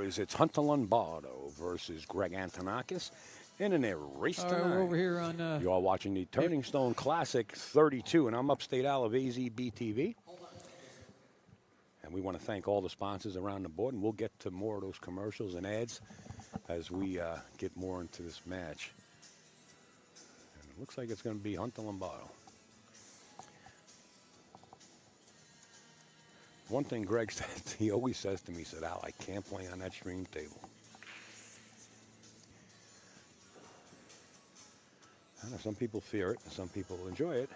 It's Hunter Lombardo versus Greg Antonakos in an air race All right, tonight. we're over here on. You are watching the Turning Stone Classic 32, and I'm upstate Al of AZB TV. And we want to thank all the sponsors around the board, and we'll get to more of those commercials and ads as we get more into this match. And it looks like it's going to be Hunter Lombardo. One thing Greg says, he always says to me, he said, Al, I can't play on that stream table. I know some people fear it, and some people enjoy it.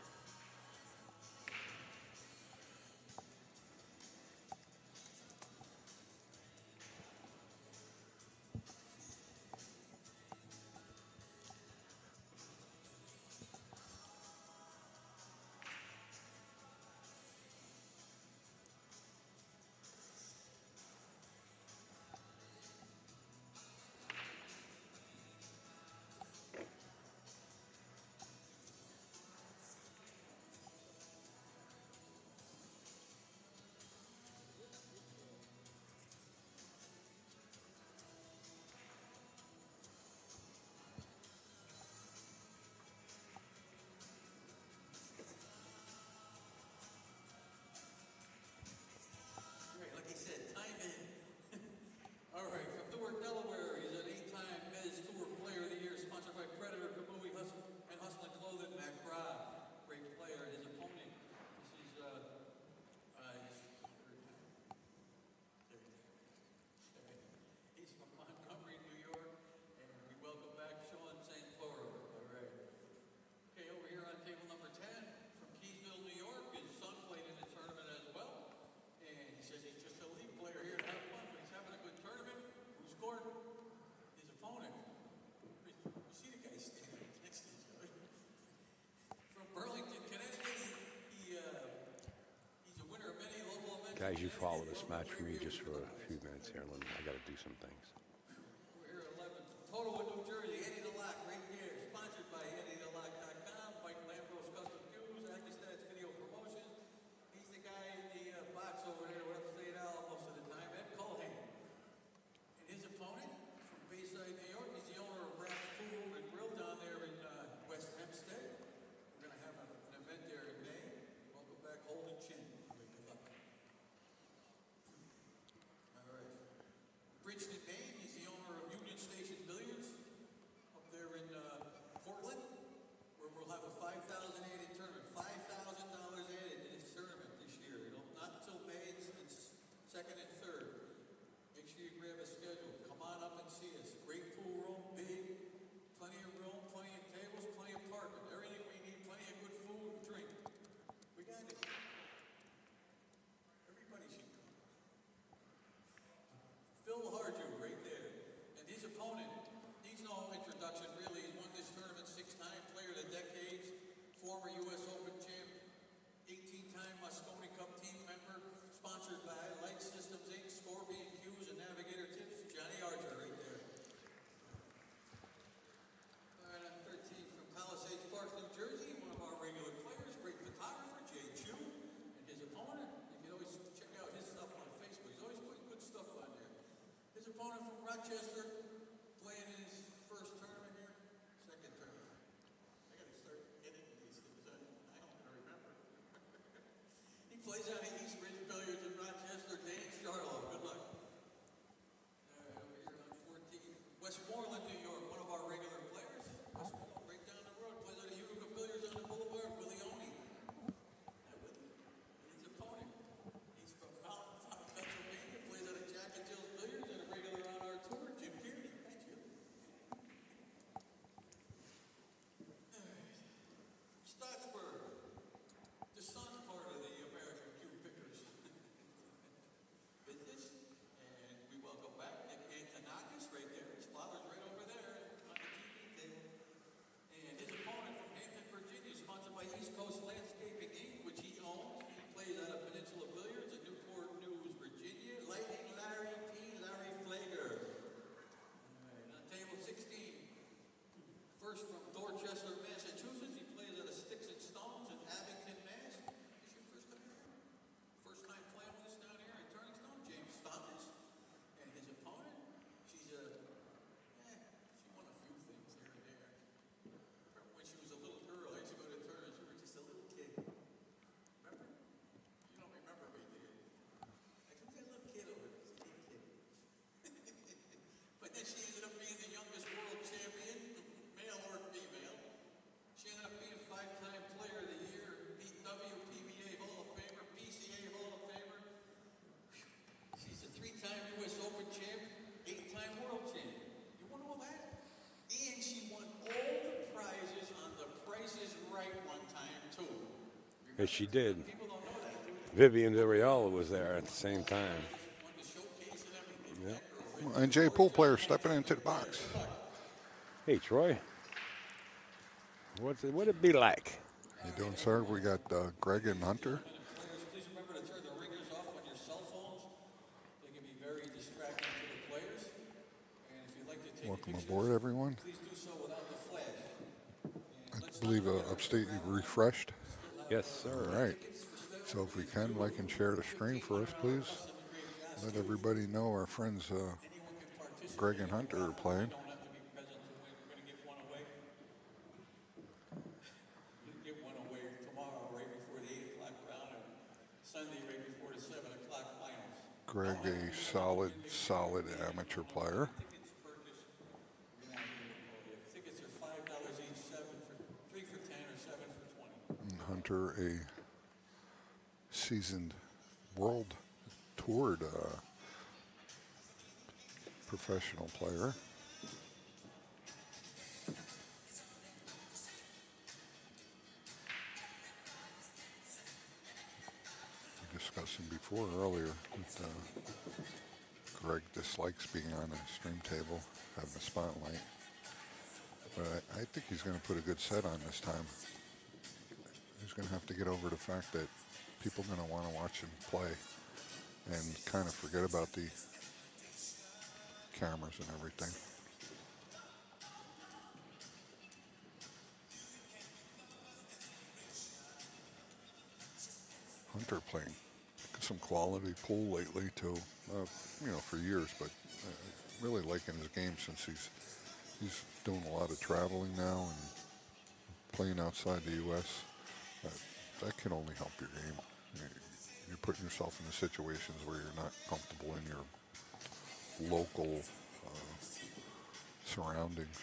Guys, you follow this match for me just for a few minutes here. I got to do some things. We're here 11. Total with New Jersey, Eddie the Lock, right here. Sponsored by EddieTheLock.com, Mike Lambros Custom Views, AccuStats Video Promotions. He's the guy in the box over there with Upstate Al most of the time, Ed Culhane. And his opponent from Bayside, New York, he's the owner of Rap's Pool and Grill down there in West Hempstead. We're going to have an event there in May. Welcome back, Holden Chin. Bridgeton, Maine. He's the owner of Union Station Billiards up there in Portland, where we'll have a $5,000 added tournament. $5,000 added to this tournament this year. Not until May, it's 2nd and 3rd. Make sure you grab a schedule. Come on up and see us. Great pool room, big, plenty of room, plenty of tables, plenty of parking. Everything we need, plenty of good food and drink. We got it. Everybody should come. Phil Hardew, right there. And his opponent, needs no introduction, really. He's won this tournament 6 times, player of the decades, former U.S. Open champ, 18-time Moscone Cup team member, sponsored by Light Systems Inc., Scorpion Q's, and Navigator Tips. Johnny Archer, right there. All right, I'm 13 from Palisades Park, New Jersey, one of our regular players, great photographer, Jay Chu, and his opponent. You can always check out his stuff on Facebook. He's always putting good stuff on there. His opponent from Rochester, playing in his first tournament here, second tournament. I got to start getting these things. I don't remember. He plays out of East Ridge Billiards in Rochester, Dan Charlo. Good luck. Over here on 14, Westmoreland, New York, one of our regular players. Westmoreland, right down the road, plays out of Utica Billiards on the Boulevard, Willie Oney. His opponent, he's from Mountain Top, Pennsylvania, plays out of Jack and Jill's Billiards and a regular on our tour, Jim Kearney. Hi, Jim. From Stottsburg, the Sun part of the American Cube Pick Yes, she did. Vivian Villarreal was there at the same time. Yep. And Jay Pool player stepping into the box. Hey, Troy. What'd it be like? How you doing, sir? We got Greg and Hunter. Players, please remember to turn the ringers off on your cell phones. They can be very distracting to the players. And if you'd like to take Welcome pictures, aboard, everyone. please do so without the flash. I believe Upstate you've refreshed. Yes, All sir. right. So if we can, like and share the stream for us, please. Let everybody know our friends Greg and Hunter are playing. Don't have to be present to win. We're going to give one away. You can give one away tomorrow, right before the 8 o'clock round, and Sunday, right before the 7 o'clock finals. Greg, a solid amateur player. Tickets purchased. Tickets are $5 each, 3 for 10 or 7 for 20. And Hunter, a seasoned world toured professional player. We discussed him before earlier that Greg dislikes being on a stream table, having a spotlight. But I think he's going to put a good set on this time. He's going to have to get over the fact that people are going to want to watch him play and kind of forget about the cameras and everything. Hunter playing some quality pool lately too, for years, but really liking his game since he's doing a lot of traveling now and playing outside the U.S. That can only help your game. You're putting yourself into situations where you're not comfortable in your local surroundings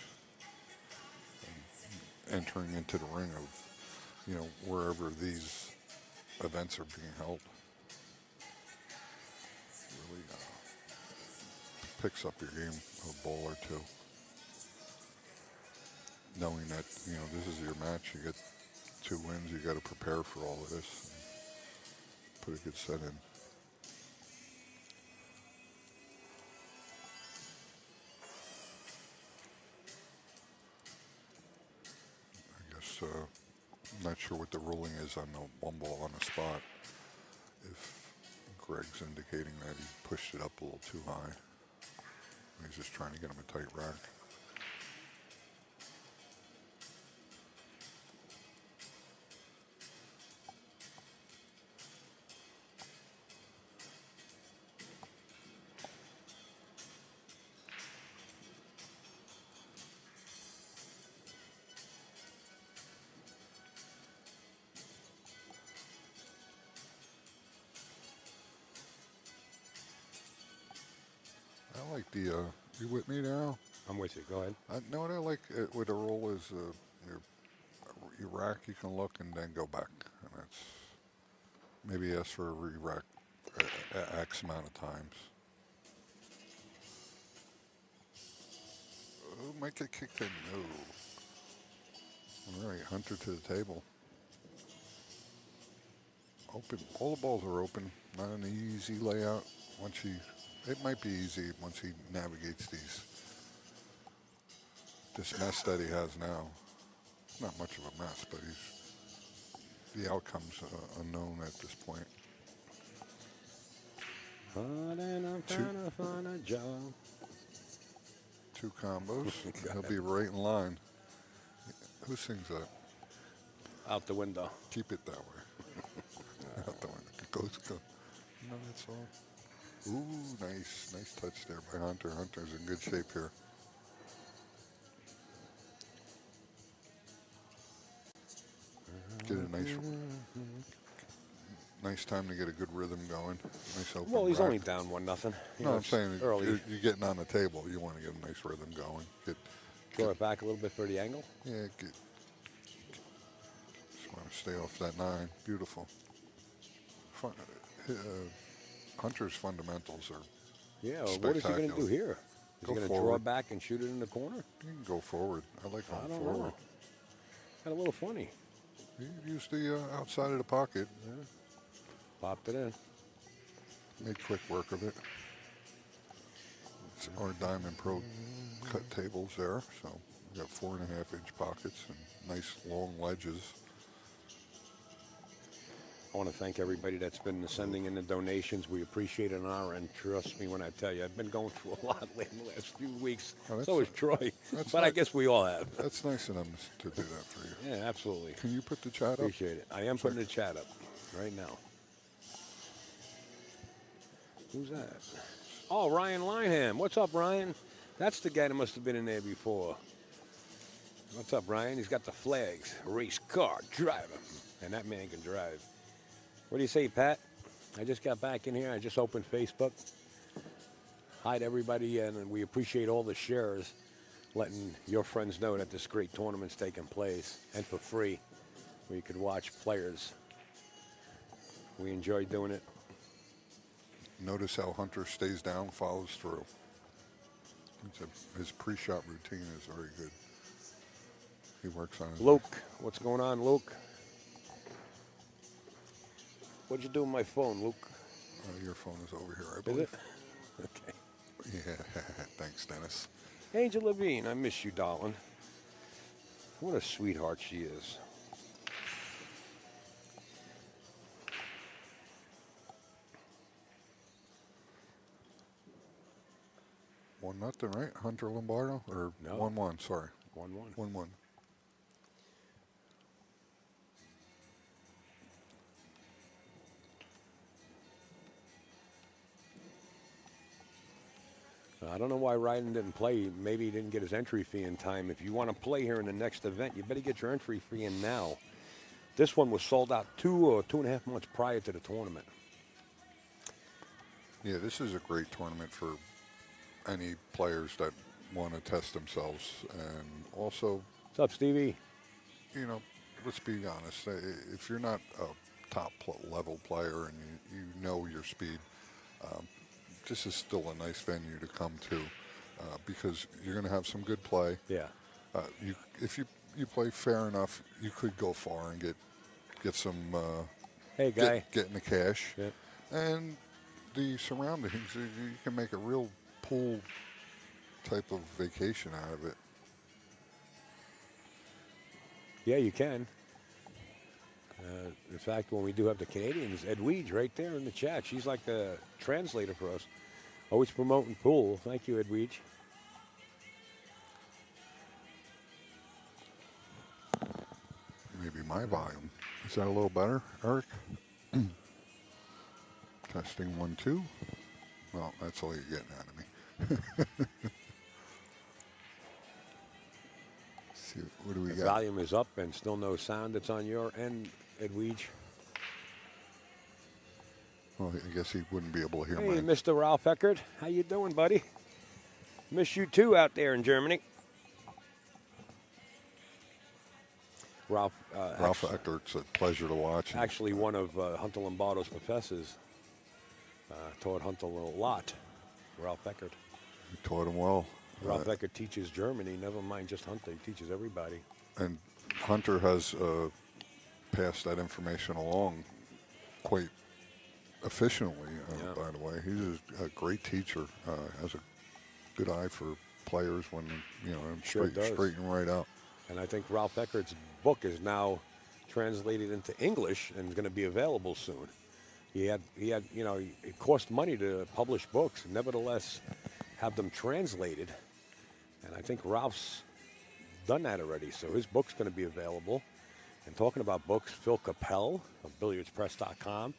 and entering into the ring of, wherever these events are being held. Really picks up your game a ball or two. Knowing that, this is your match, you get 2 wins, you got to prepare for all of this. Put a good set in. I guess, I'm not sure what the ruling is on the 1 ball on the spot. If Greg's indicating that he pushed it up a little too high. He's just trying to get him a tight rack. I like the, you with me now? I'm with you. Go ahead. Know what I like with a roll is your rack, you can look and then go back. And that's maybe ask for a re-rack X amount of times. Oh, might get kicked in. No. All right, Hunter to the table. Open. All the balls are open. Not an easy layout. It might be easy once he navigates this mess that he has now. Not much of a mess, but the outcome's unknown at this point. Hard and I'm trying to find a job. 2 combos. He'll be right in line. Who sings that? Out the window. Keep it that way. Out the window. Go. No, that's all. Ooh, nice touch there by Hunter. Hunter's in good shape here. Get a nice time to get a good rhythm going. Nice open. Well, he's rack. only down 1-0. No, I'm saying early. you're getting on the table. You want to get a nice rhythm going. Draw it back a little bit for the angle. Yeah, just want to stay off that 9. Beautiful. Hunter's fundamentals are what is he going to do here? Is he going to draw forward. back and shoot it in the corner? You can go forward. I like going I don't forward. know. Kind of a little funny. He used the outside of the pocket. Popped it in. Made quick work of it. It's our Diamond Pro cut tables there, so we got 4.5-inch pockets and nice long ledges. I want to thank everybody that's been sending in the donations. We appreciate it on our end. Trust me when I tell you, I've been going through a lot in the last few weeks. Oh, So is Troy. that's But I nice. guess we all have. That's nice of them to do that for you. Yeah, absolutely. Can you put the chat up? Appreciate it. I am putting the chat up right now. Who's that? Oh, Ryan Lineham. What's up, Ryan? That's the guy that must have been in there before. What's up, Ryan? He's got the flags. Race car driver. And that man can drive. What do you say, Pat? I just got back in here. I just opened Facebook. Hi to everybody, and we appreciate all the shares, letting your friends know that this great tournament's taking place, and for free, where you could watch players. We enjoy doing it. Notice how Hunter stays down, follows through. His pre-shot routine is very good. He works on his... Luke, what's going on, Luke? What'd you do with my phone, Luke? Your phone is over here, I Is believe. it? Okay. Yeah, thanks, Dennis. Angel Levine, I miss you, darling. What a sweetheart she is. One nothing, right? Hunter Lombardo, or No. 1-1? Sorry, 1-1. 1-1. I don't know why Ryden didn't play. Maybe he didn't get his entry fee in time. If you want to play here in the next event, you better get your entry fee in now. This one was sold out 2 or 2.5 months prior to the tournament. Yeah, this is a great tournament for any players that want to test themselves. And also, What's up, Stevie? you know, let's be honest. If you're not a top level player and you know your speed, this is still a nice venue to come to because you're going to have some good play. Yeah. If you play fair enough, you could go far and get some Hey, guy. get in the cash. Yeah. And the surroundings, you can make a real pool type of vacation out of it. Yeah, you can. In fact, when we do have the Canadians, Ed Weege right there in the chat. She's like a translator for us. Always promoting pool. Thank you, Ed Weege. Maybe my volume. Is that a little better, Eric? Testing 1, 2. Well, that's all you're getting out of me. See, what do we The got? volume is up and still no sound. It's on your end, Ed Weege. Well, I guess he wouldn't be able to hear Hey, mine. Mr. Ralph Eckert. How you doing, buddy? Miss you too out there in Germany. Ralph Eckert's a pleasure to watch. And actually one of Hunter Lombardo's professors. Taught Hunter a lot. Ralph Eckert. he taught him well. Ralph Eckert teaches Germany, never mind just Hunter. He teaches everybody. And Hunter has passed that information along quite efficiently, Yeah. by the way. He's a great teacher, has a good eye for players when, Sure does. straighten right out. And I think Ralph Eckert's book is now translated into English and is going to be available soon. He had, it cost money to publish books, nevertheless, have them translated. And I think Ralph's done that already, so his book's going to be available. And talking about books, Phil Capel of BilliardsPress.com.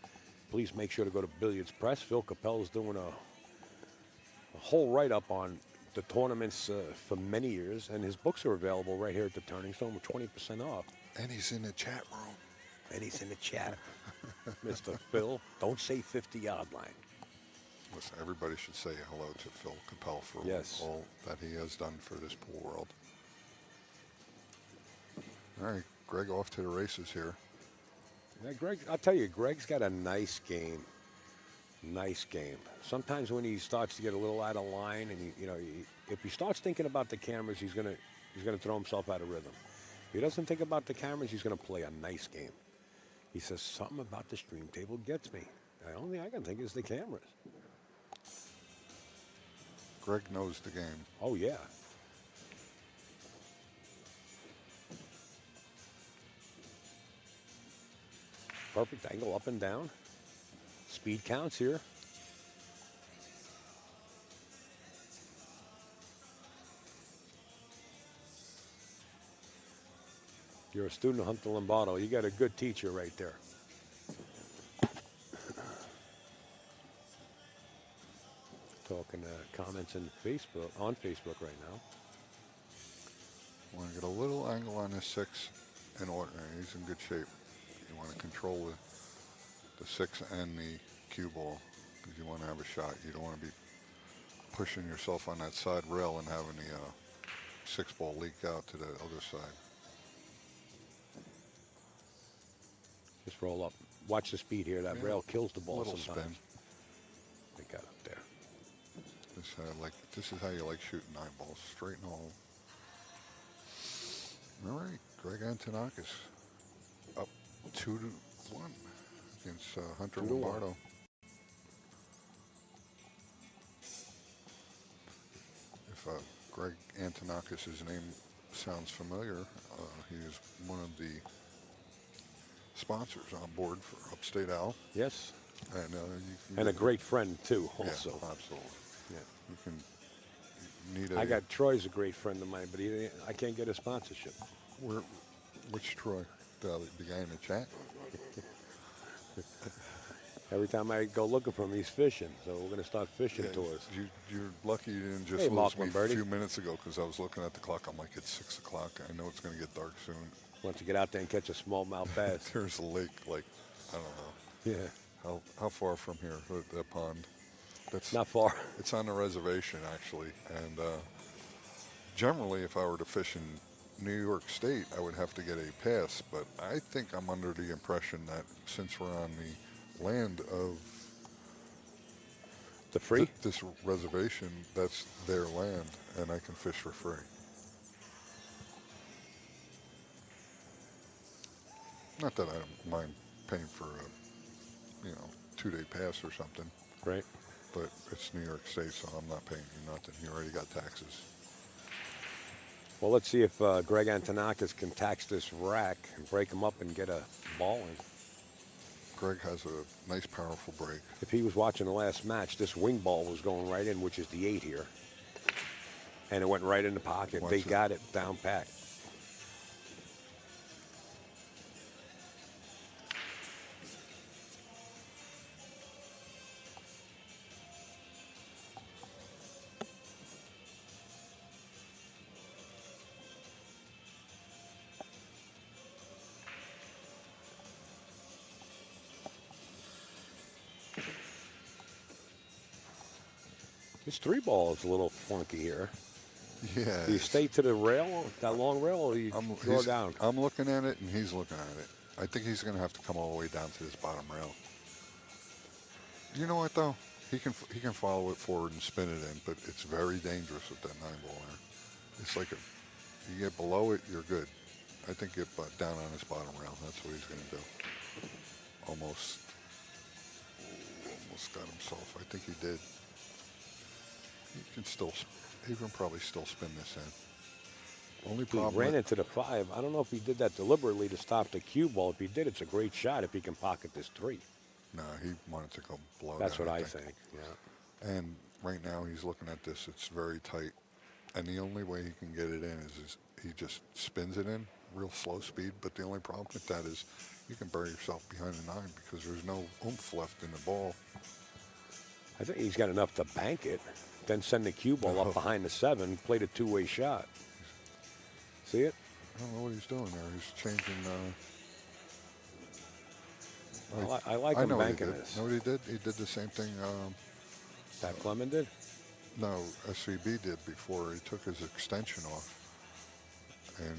Please make sure to go to Billiards Press. Phil Capel is doing a whole write-up on the tournaments for many years, and his books are available right here at the Turning Stone with 20% off. And he's in the chat room. And he's in the chat. Mr. Phil, don't say 50-yard line. Listen, everybody should say hello to Phil Capel for Yes. all that he has done for this pool world. All right, Greg off to the races here. Yeah, Greg, I'll tell you, Greg's got a nice game. Nice game. Sometimes when he starts to get a little out of line, and if he starts thinking about the cameras, he's gonna throw himself out of rhythm. He doesn't think about the cameras. He's going to play a nice game. He says, something about the stream table gets me. The only thing I can think is the cameras. Greg knows the game. Oh, yeah. Perfect angle up and down. Speed counts here. You're a student of Hunter Lombardo. You got a good teacher right there. Talking comments in Facebook on Facebook right now. Want to get a little angle on this 6 in order. He's in good shape. You want to control the 6 and the cue ball because you want to have a shot. You don't want to be pushing yourself on that side rail and having the 6 ball leak out to the other side. Just roll up. Watch the speed here. That Yeah. rail kills the ball Little sometimes. spin. They got up there. This is how you like shooting eyeballs, straight and all. All right, Greg Antonakos up 2-1 against Hunter 2-1. Lombardo. If Greg Antonakos' name sounds familiar, he is one of the sponsors on board for Upstate Al. Yes. And, And a great friend, too, also. Yeah, absolutely. Yeah. You can need I got Troy's a great friend of mine, but I can't get a sponsorship. Which Troy? The guy in the chat? Every time I go looking for him, he's fishing. So we're going to start fishing tours. You're lucky you didn't just Hey, lose Mark me a Lombardi. few minutes ago because I was looking at the clock. I'm like, it's 6 o'clock. I know it's going to get dark soon. Wants to get out there and catch a smallmouth bass. There's a lake, like, I don't know. Yeah. How far from here, that pond? That's Not far. It's on the reservation, actually. And generally, if I were to fish in New York State, I would have to get a pass. But I think I'm under the impression that since we're on the land of The free? this reservation, that's their land, and I can fish for free. Not that I don't mind paying for a, 2-day pass or something, Right. but it's New York State, so I'm not paying you nothing. You already got taxes. Well, let's see if Greg Antonakos can tax this rack and break him up and get a ball in. Greg has a nice, powerful break. If he was watching the last match, this wing ball was going right in, which is the 8 here. And it went right in the pocket. Watch They it. got it down pat. This 3 ball is a little funky here. Yeah. Do you stay to the rail, that long rail, or do you draw down? I'm looking at it, and he's looking at it. I think he's going to have to come all the way down to this bottom rail. You know what, though? He can follow it forward and spin it in, but it's very dangerous with that 9-ball there. It's like you get below it, you're good. I think get down on his bottom rail. That's what he's going to do. Almost got himself. I think he did. He can probably still spin this in. Only He problem. ran into the 5. I don't know if he did that deliberately to stop the cue ball. If he did, it's a great shot if he can pocket this 3. No, he wanted to go blow. That's that, what I think. Yeah. And right now he's looking at this. It's very tight, and the only way he can get it in is he just spins it in real slow speed. But the only problem with that is you can bury yourself behind the 9 because there's no oomph left in the ball. I think he's got enough to bank it, then send the cue ball up behind the 7, played a 2-way shot. See it? I don't know what he's doing there. He's changing. I like him know what he banking did. this. Know what he did? He did the same thing. Pat Clement did? No, SVB did before he took his extension off, and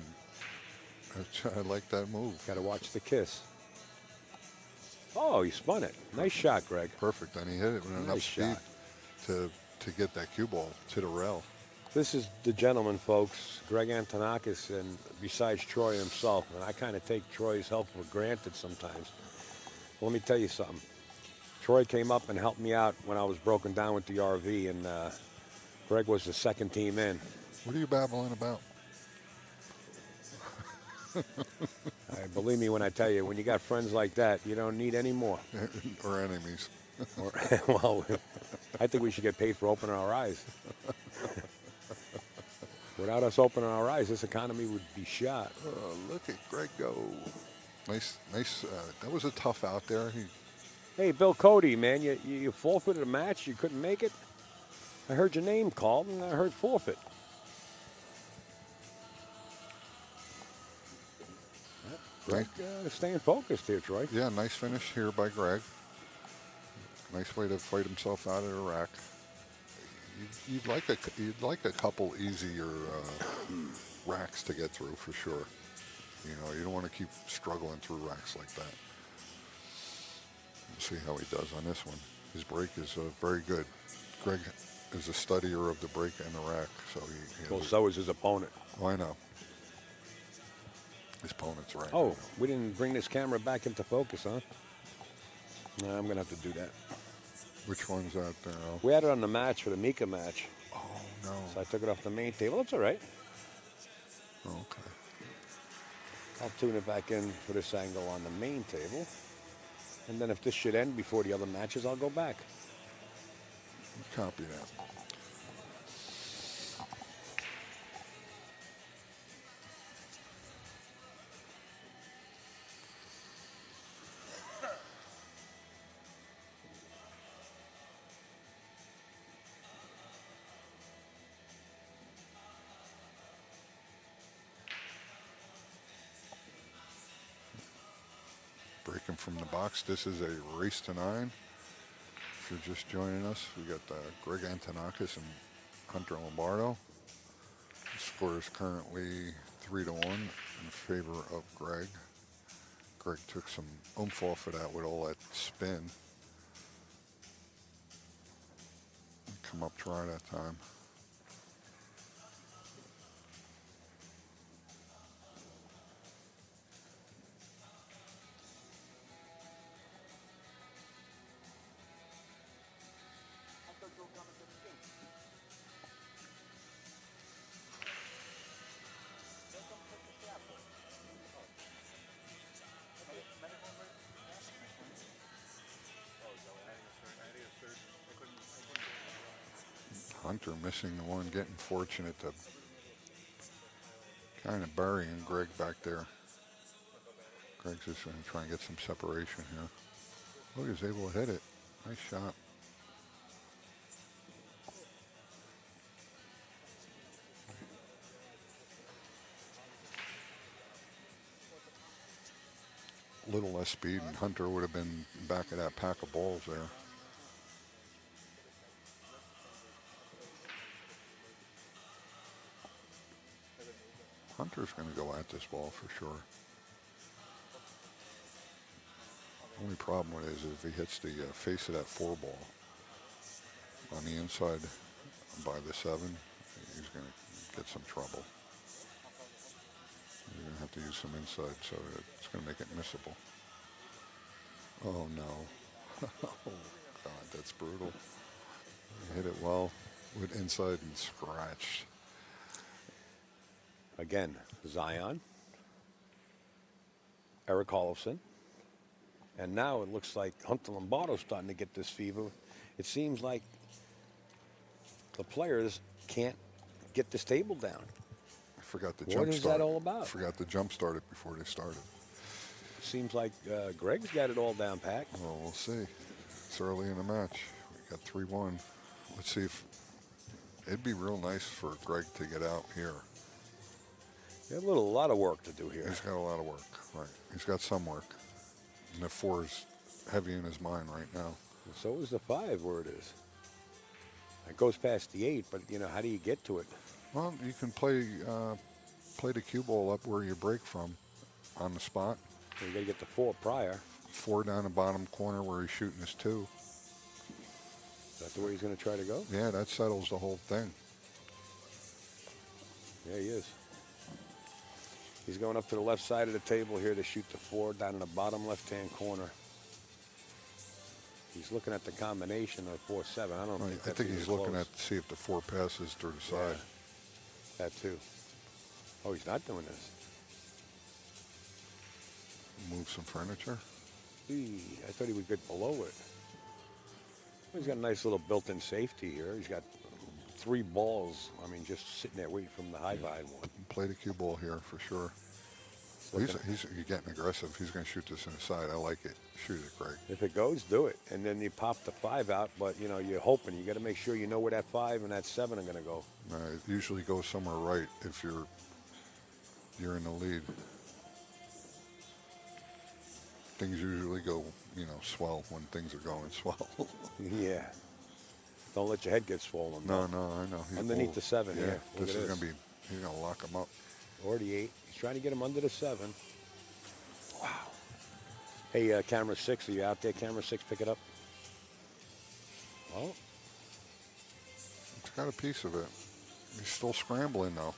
I like that move. Got to watch the kiss. Oh, he spun it. Nice shot, Greg. Perfect. And he hit it with enough Nice speed shot. to get that cue ball to the rail. This is the gentleman, folks, Greg Antonakos, and besides Troy himself, and I kind of take Troy's help for granted sometimes. Let me tell you something. Troy came up and helped me out when I was broken down with the RV, and Greg was the second team in. What are you babbling about? Believe me when I tell you, when you got friends like that, you don't need any more. Or enemies? Or, well, I think we should get paid for opening our eyes. Without us opening our eyes, this economy would be shot. Oh, look at Greg go. Nice, nice. That was a tough out there. Hey, Bill Cody, man, you forfeited a match. You couldn't make it. I heard your name called, and I heard forfeit. Greg, staying focused here, Troy. Yeah, nice finish here by Greg. Nice way to fight himself out of the rack. You'd like a couple easier racks to get through for sure. You know, you don't want to keep struggling through racks like that. We'll see how he does on this one. His break is very good. Greg is a studier of the break and the rack, so Well, so is his opponent. Oh, I know. His opponent's right. Oh, we didn't bring this camera back into focus, huh? No, I'm going to have to do that. Which one's out there? We had it on the match for the Mika match. Oh, no. So I took it off the main table. It's all right. Okay. I'll tune it back in for this angle on the main table. And then if this should end before the other matches, I'll go back. Copy that. Breaking from the box, this is a race to 9. If you're just joining us, we got Greg Antonakos and Hunter Lombardo. The score is currently 3-1 in favor of Greg. Greg took some oomph off of that with all that spin. Come up dry that time. Hunter missing the one, getting fortunate to kind of burying Greg back there. Greg's just going to try and get some separation here. Oh, he was able to hit it. Nice shot. A little less speed, and Hunter would have been back of that pack of balls there. Hunter's going to go at this ball for sure. Only problem with it is if he hits the face of that 4 ball on the inside by the 7, he's going to get some trouble. You're going to have to use some inside, so it's going to make it missable. Oh, no. Oh, God, that's brutal. He hit it well with inside and scratched. Again, Zion, Eric Hollofson, and now it looks like Hunter Lombardo's starting to get this fever. It seems like the players can't get this table down. I forgot the jump start. What is that all about? I forgot to jump start it before they started. Seems like Greg's got it all down pat. Well, we'll see. It's early in the match. We got 3-1. Let's see if it'd be real nice for Greg to get out here. A lot of work to do here. He's got a lot of work, right? He's got some work. And the 4 is heavy in his mind right now. So is the 5 where it is. It goes past the 8, but you know, how do you get to it? Well, you can play the cue ball up where you break from on the spot. You got to get the 4 prior. 4 down the bottom corner where he's shooting his 2. Is that the way he's going to try to go? Yeah, that settles the whole thing. Yeah, he is. He's going up to the left side of the table here to shoot the 4 down in the bottom left-hand corner. He's looking at the combination of 4-7. I don't Right, think I that's think even he's looking close. at to see if the 4 passes through the Yeah, side. that too. Oh, he's not doing this. Move some furniture. I thought he would get below it. He's got a nice little built-in safety here. He's got 3 balls. I mean, just sitting there waiting for him to high-five one. Play the cue ball here for sure. He's getting aggressive. He's going to shoot this inside. I like it. Shoot it, Greg. If it goes, do it. And then you pop the 5 out, but, you know, you're hoping. You got to make sure you know where that 5 and that 7 are going to go. It usually goes somewhere right if you're in the lead. Things usually go, you know, swell when things are going swell. Yeah. Don't let your head get swollen. No, I know. He's Underneath the 7 yeah, here. Look this at is going to be, he's going to lock him up. Or the 8. He's trying to get him under the 7. Wow. Hey, camera 6, are you out there? Camera 6, pick it up. Oh, It's got a piece of it. He's still scrambling, though.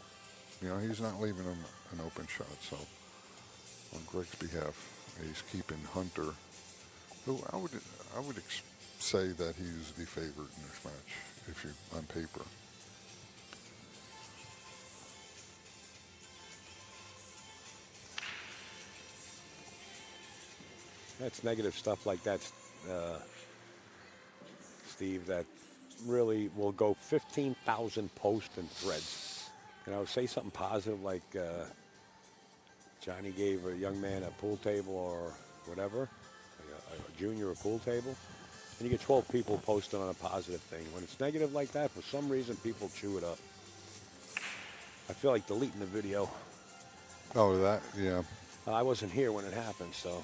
You know, he's not leaving him an open shot, so on Greg's behalf, he's keeping Hunter, who I would say that he's the favorite in this match, if you on paper. that's negative stuff like that, Steve, that really will go 15,000 posts and threads. You know, say something positive like Johnny gave a young man a pool table or whatever, a junior a pool table, and you get 12 people posting on a positive thing. When it's negative like that, for some reason, people chew it up. I feel like deleting the video. Oh, that, yeah. I wasn't here when it happened, so.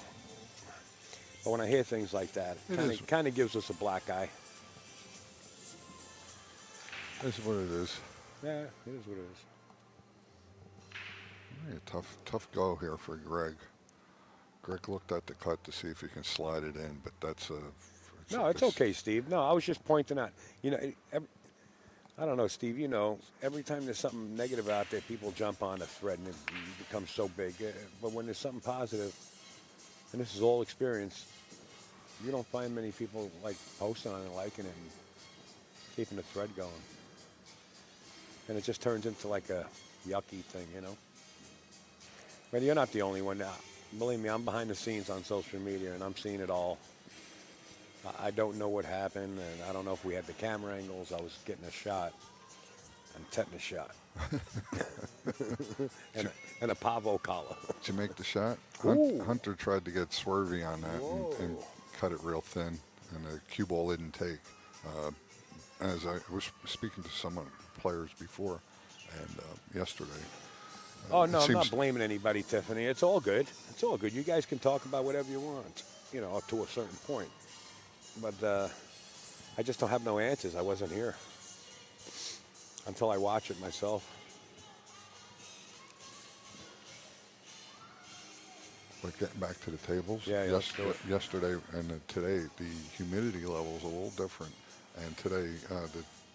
But when I hear things like that, It it kind of gives us a black eye. That's what it is. Yeah, it is what it is. Yeah, tough go here for Greg. Greg looked at the cut to see if he can slide it in, but that's a. No, it's okay, Steve. No, I was just pointing out. You know, I don't know, Steve. You know, every time there's something negative out there, people jump on a thread and it becomes so big. But when there's something positive, and this is all experience, you don't find many people like posting on it, liking it, and keeping the thread going. And it just turns into like a yucky thing, you know. But you're not the only one. Believe me, I'm behind the scenes on social media, and I'm seeing it all. I don't know what happened, and I don't know if we had the camera angles. I was getting a shot, and tetanus shot, and a pavo collar. Did you make the shot? Ooh. Hunter tried to get swervy on that and Whoa. cut it real thin, and the cue ball didn't take. As I was speaking to some players before, and yesterday. Oh, no, I'm seems- not blaming anybody, Tiffany. It's all good. It's all good. You guys can talk about whatever you want, you know, up to a certain point. But I just don't have no answers. I wasn't here until I watch it myself. But getting back to the tables, Yeah, let's do it. yesterday and today, the humidity level is a little different. And today,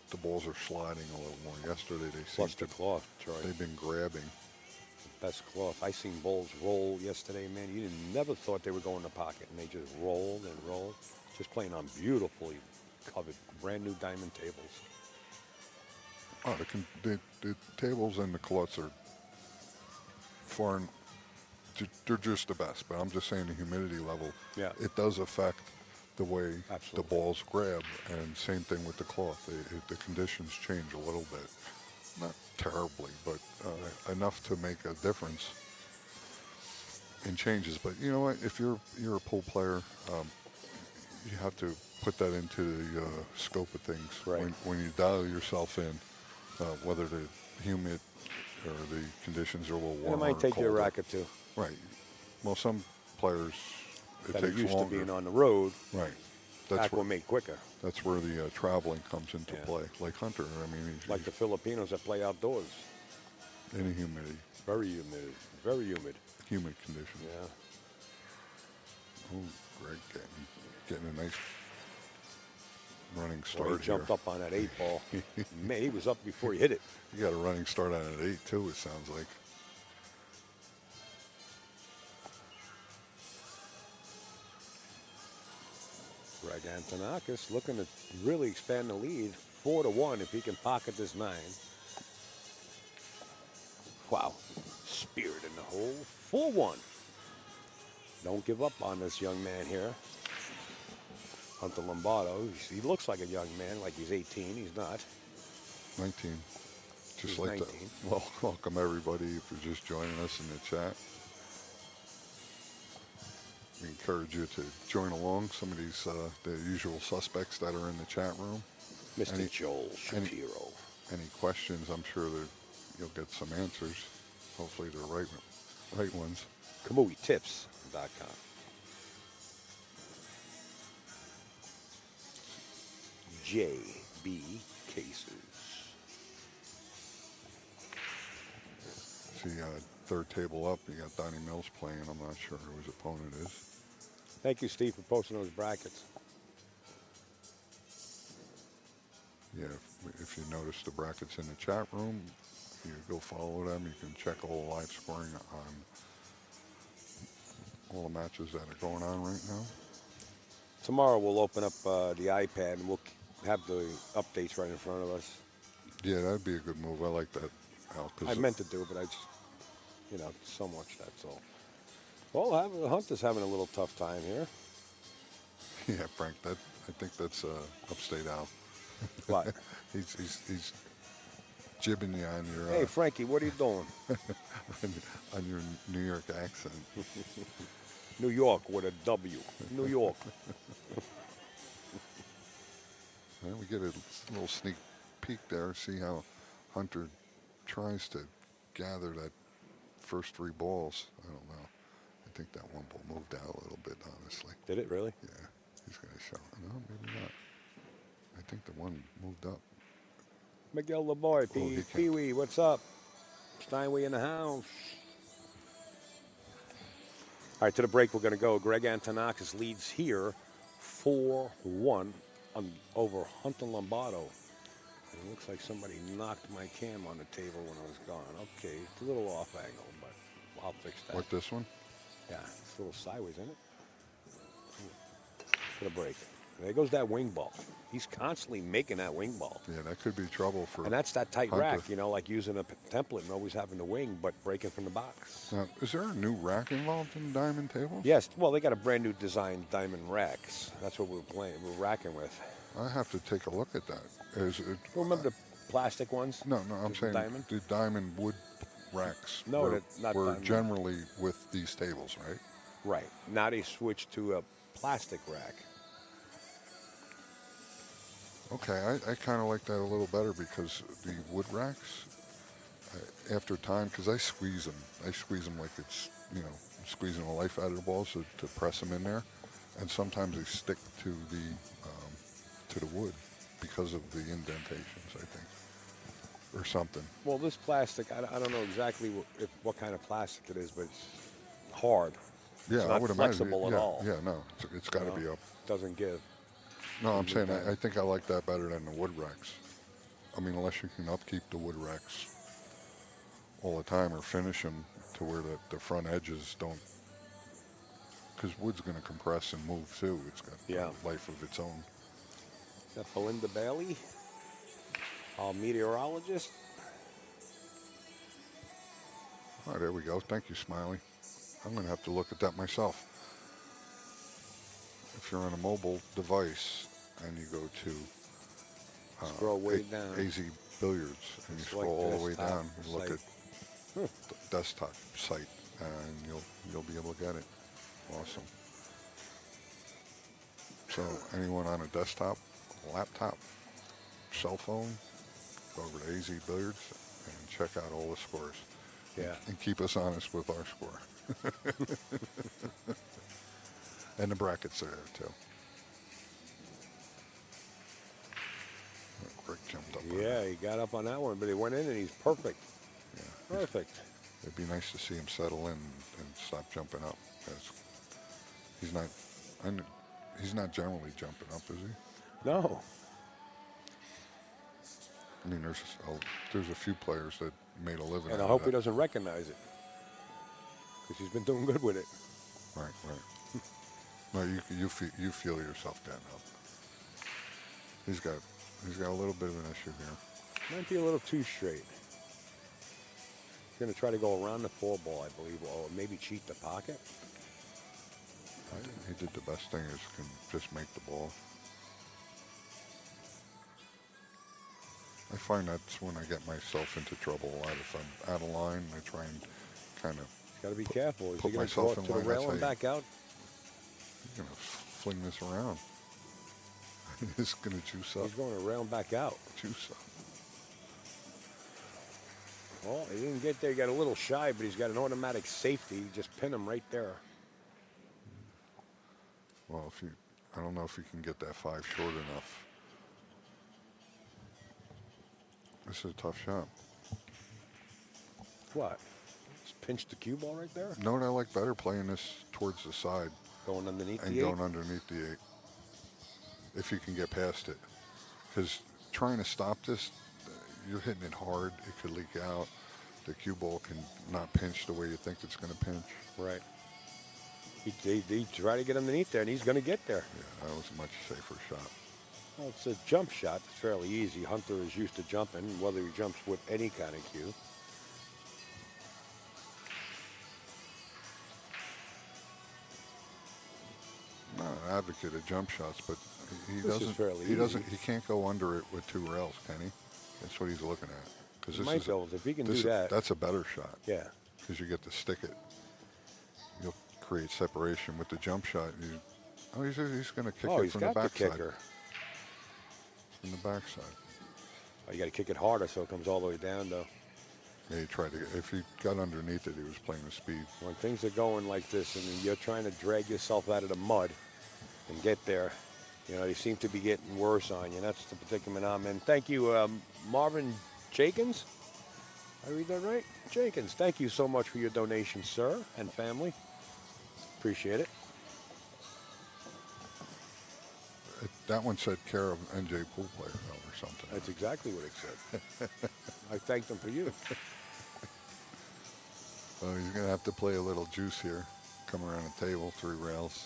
the balls are sliding a little more. Yesterday, they Plus seemed the to, cloth, Troy. they've been grabbing. Best cloth. I seen balls roll yesterday, man. You never thought they would go in the pocket, and they just rolled and rolled. Just playing on beautifully covered, brand new diamond tables. Oh, the tables and the cloths are foreign. They're just the best. But I'm just saying the humidity level. Yeah. It does affect the way Absolutely. the balls grab, and same thing with the cloth. The conditions change a little bit. Not terribly, but enough to make a difference in changes. But you know what? If you're a pool player, you have to put that into the scope of things. Right. When you dial yourself in, whether the humid or the conditions are a little And warmer. it might take you a colder. rack or two. Right. Well, some players it That are takes used longer. to being on the road, Right. That's where, acclimate quicker. that's where the traveling comes into Yeah. play. Like Hunter, I mean, he's Like the Filipinos that play outdoors. in a humid Very humid. Very humid. conditions. Yeah. Oh, Greg getting a nice running Boy, start he here. jumped up on that 8 ball. Man, he was up before he hit it. You got a running start on an 8 too. It sounds like. Greg Antonakos looking to really expand the lead, 4-1 if he can pocket this 9. Wow, spirit in the hole, 4-1. Don't give up on this young man here. Hunter Lombardo, he looks like a young man, like he's 18. He's not. 19. Just He's like 19. that. Well, welcome everybody if you're just joining us in the chat. We encourage you to join along. Some of these the usual suspects that are in the chat room. Mr. Joel Shapiro. Any questions? I'm sure that you'll get some answers. Hopefully the right ones. KamuiTips.com. JB Cases. See, third table up, you got Donnie Mills playing. I'm not sure who his opponent is. Thank you, Steve, for posting those brackets. Yeah, if you notice the brackets in the chat room, you go follow them. You can check all the live scoring on all the matches that are going on right now. Tomorrow we'll open up the iPad and we'll have the updates right in front of us. Yeah, that'd be a good move. I like that, Al. I meant to do, but I just, so much, that's all. Well, Hunter's having a little tough time here. Yeah, Frank, I think that's upstate Al. What? he's jibbing you on your Hey, Frankie, what are you doing? on your New York accent. New York with a W. New York. Well, we get a little sneak peek there. See how Hunter tries to gather that first 3 balls. I don't know. I think that one ball moved out a little bit, honestly. Did it really? Yeah, he's going to show. No, maybe not. I think the one moved up. Miguel LeBoy, Oh, he can't. Pee-wee, what's up? Steinway in the house. All right, to the break we're going to go. Greg Antonakos leads here 4-1 over Hunter Lombardo. It looks like somebody knocked my cam on the table when I was gone. Okay, it's a little off angle, but I'll fix that. What, this one? Yeah, it's a little sideways, isn't it? To the break. There goes that wing ball. He's constantly making that wing ball. Yeah, that could be trouble for And that's that tight Hunter. rack, like using a template and always having the wing, but breaking from the box. Now, is there a new rack involved in diamond tables? Yes, well, they got a brand new design diamond racks. That's what we're racking with. I have to take a look at that. Is it? Remember the plastic ones? No, I'm Just the saying diamond? the diamond wood racks No, were, not were diamond. generally with these tables, right? Right. Now they switched to a plastic rack. Okay, I kind of like that a little better because the wood racks, after time, because I squeeze them like it's, squeezing the life out of the balls to press them in there. And sometimes they stick to the wood because of the indentations, I think, or something. Well, this plastic, I don't know exactly what kind of plastic it is, but it's hard. Yeah, It's I not would flexible imagine. at all. Yeah, no, it's got to be up. Doesn't give. No, I'm saying I think I like that better than the wood racks. I mean, unless you can upkeep the wood racks all the time or finish them to where the front edges don't, because wood's going to compress and move too. It's got a life of its own. Is that Belinda Bailey, our meteorologist? Oh, there we go. Thank you, Smiley. I'm going to have to look at that myself. If you're on a mobile device and you go to Scroll way down. AZ Billiards and you Select scroll all the way desktop down, you look site. at the desktop site and you'll be able to get it. Awesome. So anyone on a desktop, laptop, cell phone, go over to AZ Billiards and check out all the scores. Yeah. And keep us honest with our score. And the brackets are there too. Greg jumped up. Yeah, he got up on that one, but he went in and he's perfect. Yeah. Perfect. It'd be nice to see him settle in and stop jumping up. He's not generally jumping up, is he? No. I mean, there's a few players that made a living. And out I of hope he that. doesn't recognize it, because he's been doing good with it. Right, right. No, you feel yourself getting up. He's got a little bit of an issue here. Might be a little too straight. He's going to try to go around the 4-ball, I believe, or maybe cheat the pocket. He did the best thing is can just make the ball. I find that's when I get myself into trouble a lot. If I'm out of line, I try and kind of Got to be careful. Is put he going to throw myself it in to the line. rail That's and how you- back out? you know, fling this around. He's going to juice up. He's going to rail and back out. Juice up. Well, he didn't get there. He got a little shy, but he's got an automatic safety. You just pin him right there. Well, I don't know if you can get that 5 short enough. This is a tough shot. What? Just pinch the cue ball right there? You know what I like better? Playing this towards the side Going underneath and the 8? going underneath the 8. If you can get past it. Because trying to stop this, you're hitting it hard. It could leak out. The cue ball can not pinch the way you think it's going to pinch. Right. He tried to get underneath there, and he's going to get there. Yeah, that was a much safer shot. Well, it's a jump shot. It's fairly easy. Hunter is used to jumping, whether he jumps with any kind of cue. I'm not an advocate of jump shots, but he This is doesn't. fairly He doesn't. easy. He can't go under it with 2 rails, can he? That's what he's looking at. Because He might be able to. If he can do this, that. that's a better shot. Yeah. Because you get to stick it. You'll create separation with the jump shot. He's going to kick Oh, it he's from the got the backside. kicker. From the backside. Oh, you got to kick it harder so it comes all the way down, though. Yeah, he tried to. If he got underneath it, he was playing with speed. When things are going like this and you're trying to drag yourself out of the mud and get there, you know, they seem to be getting worse on you. That's the predicament I'm in. Thank you, Marvin Jenkins. I read that right? Jenkins, thank you so much for your donation, sir, and family. Appreciate it. That one said care of NJ pool player though, or something. That's exactly what it said. I thanked him for you. Well, he's going to have to play a little juice here. Come around the table, 3 rails.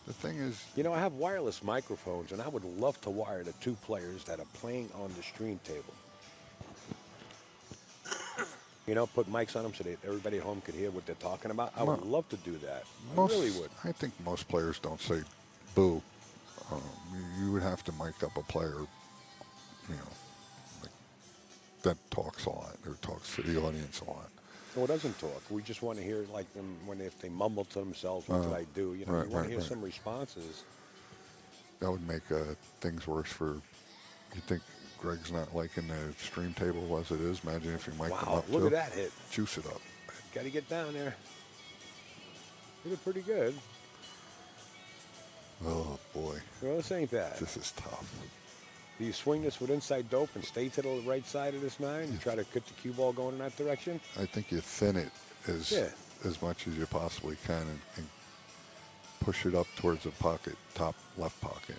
The thing is, You know, I have wireless microphones, and I would love to wire the 2 players that are playing on the stream table. You know, put mics on them so that everybody at home could hear what they're talking about. I would love to do that. I really would. I think most players don't say boo. You would have to mic up a player, you know, like, that talks a lot or talks to the audience a lot. No, it doesn't talk. We just want to hear like them if they mumble to themselves, what did I do? You know, right, you want to hear right. some responses. That would make things worse for. You think Greg's not liking the stream table as it is? Imagine if you mic them Wow, up look too. at that hit. Juice it up. Got to get down there. Hit it pretty good. Oh boy, Well, this ain't that. this is tough. Do you swing this with inside dope and stay to the right side of this 9 and try to get the cue ball going in that direction? I think you thin it Yeah. as much as you possibly can and push it up towards the pocket, top left pocket.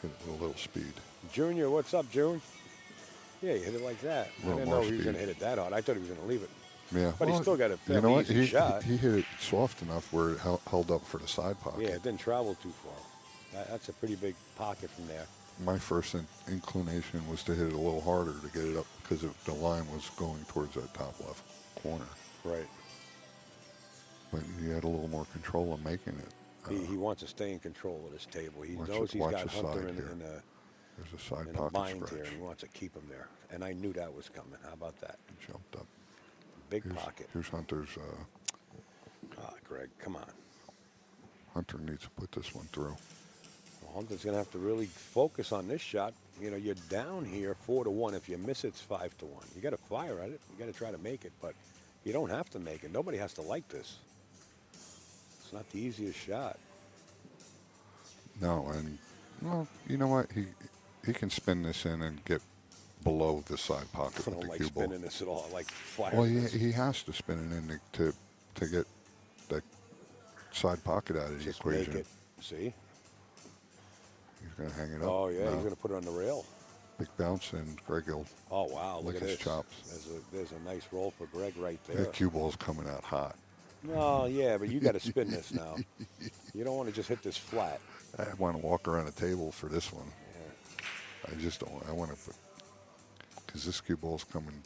Hit it with a little speed. Junior, what's up, June? Yeah, you hit it like that. I Little didn't more know he was going to speed. hit it that hard. I thought he was going to leave it. Yeah, But he still got a you know fairly what? easy shot. He hit it soft enough where it held up for the side pocket. Yeah, it didn't travel too far. That's a pretty big pocket from there. My first inclination was to hit it a little harder to get it up because the line was going towards that top left corner. Right. But he had a little more control in making it. He wants to stay in control of this table. He Watch knows the- he's watch got the Hunter side in here. a There's a side in a pocket bind here, stretch. and he wants to keep him there. And I knew that was coming. How about that? Jumped up. Big pocket. Here's Hunter's. Greg, come on. Hunter needs to put this one through. Well, Hunter's going to have to really focus on this shot. You know, you're down here 4-1. If you miss it, it's 5-1. You got to fire at it. You got to try to make it, but you don't have to make it. Nobody has to like this. It's not the easiest shot. No, and well, you know what? He can spin this in and get below the side pocket I with don't the like cue ball. spinning this at all. I like firing Well, this. he has to spin it in to get that side pocket out of the Just equation. make it. See? He's going to hang it up. Oh, yeah, No. he's going to put it on the rail. Big bounce, and Greg will Oh, wow, look lick at his this. chops. There's a nice roll for Greg right there. That cue ball's coming out hot. Oh, yeah, but you got to spin this now. You don't want to just hit this flat. I want to walk around the table for this one. Yeah. I just don't. I want to put, because this cue ball's coming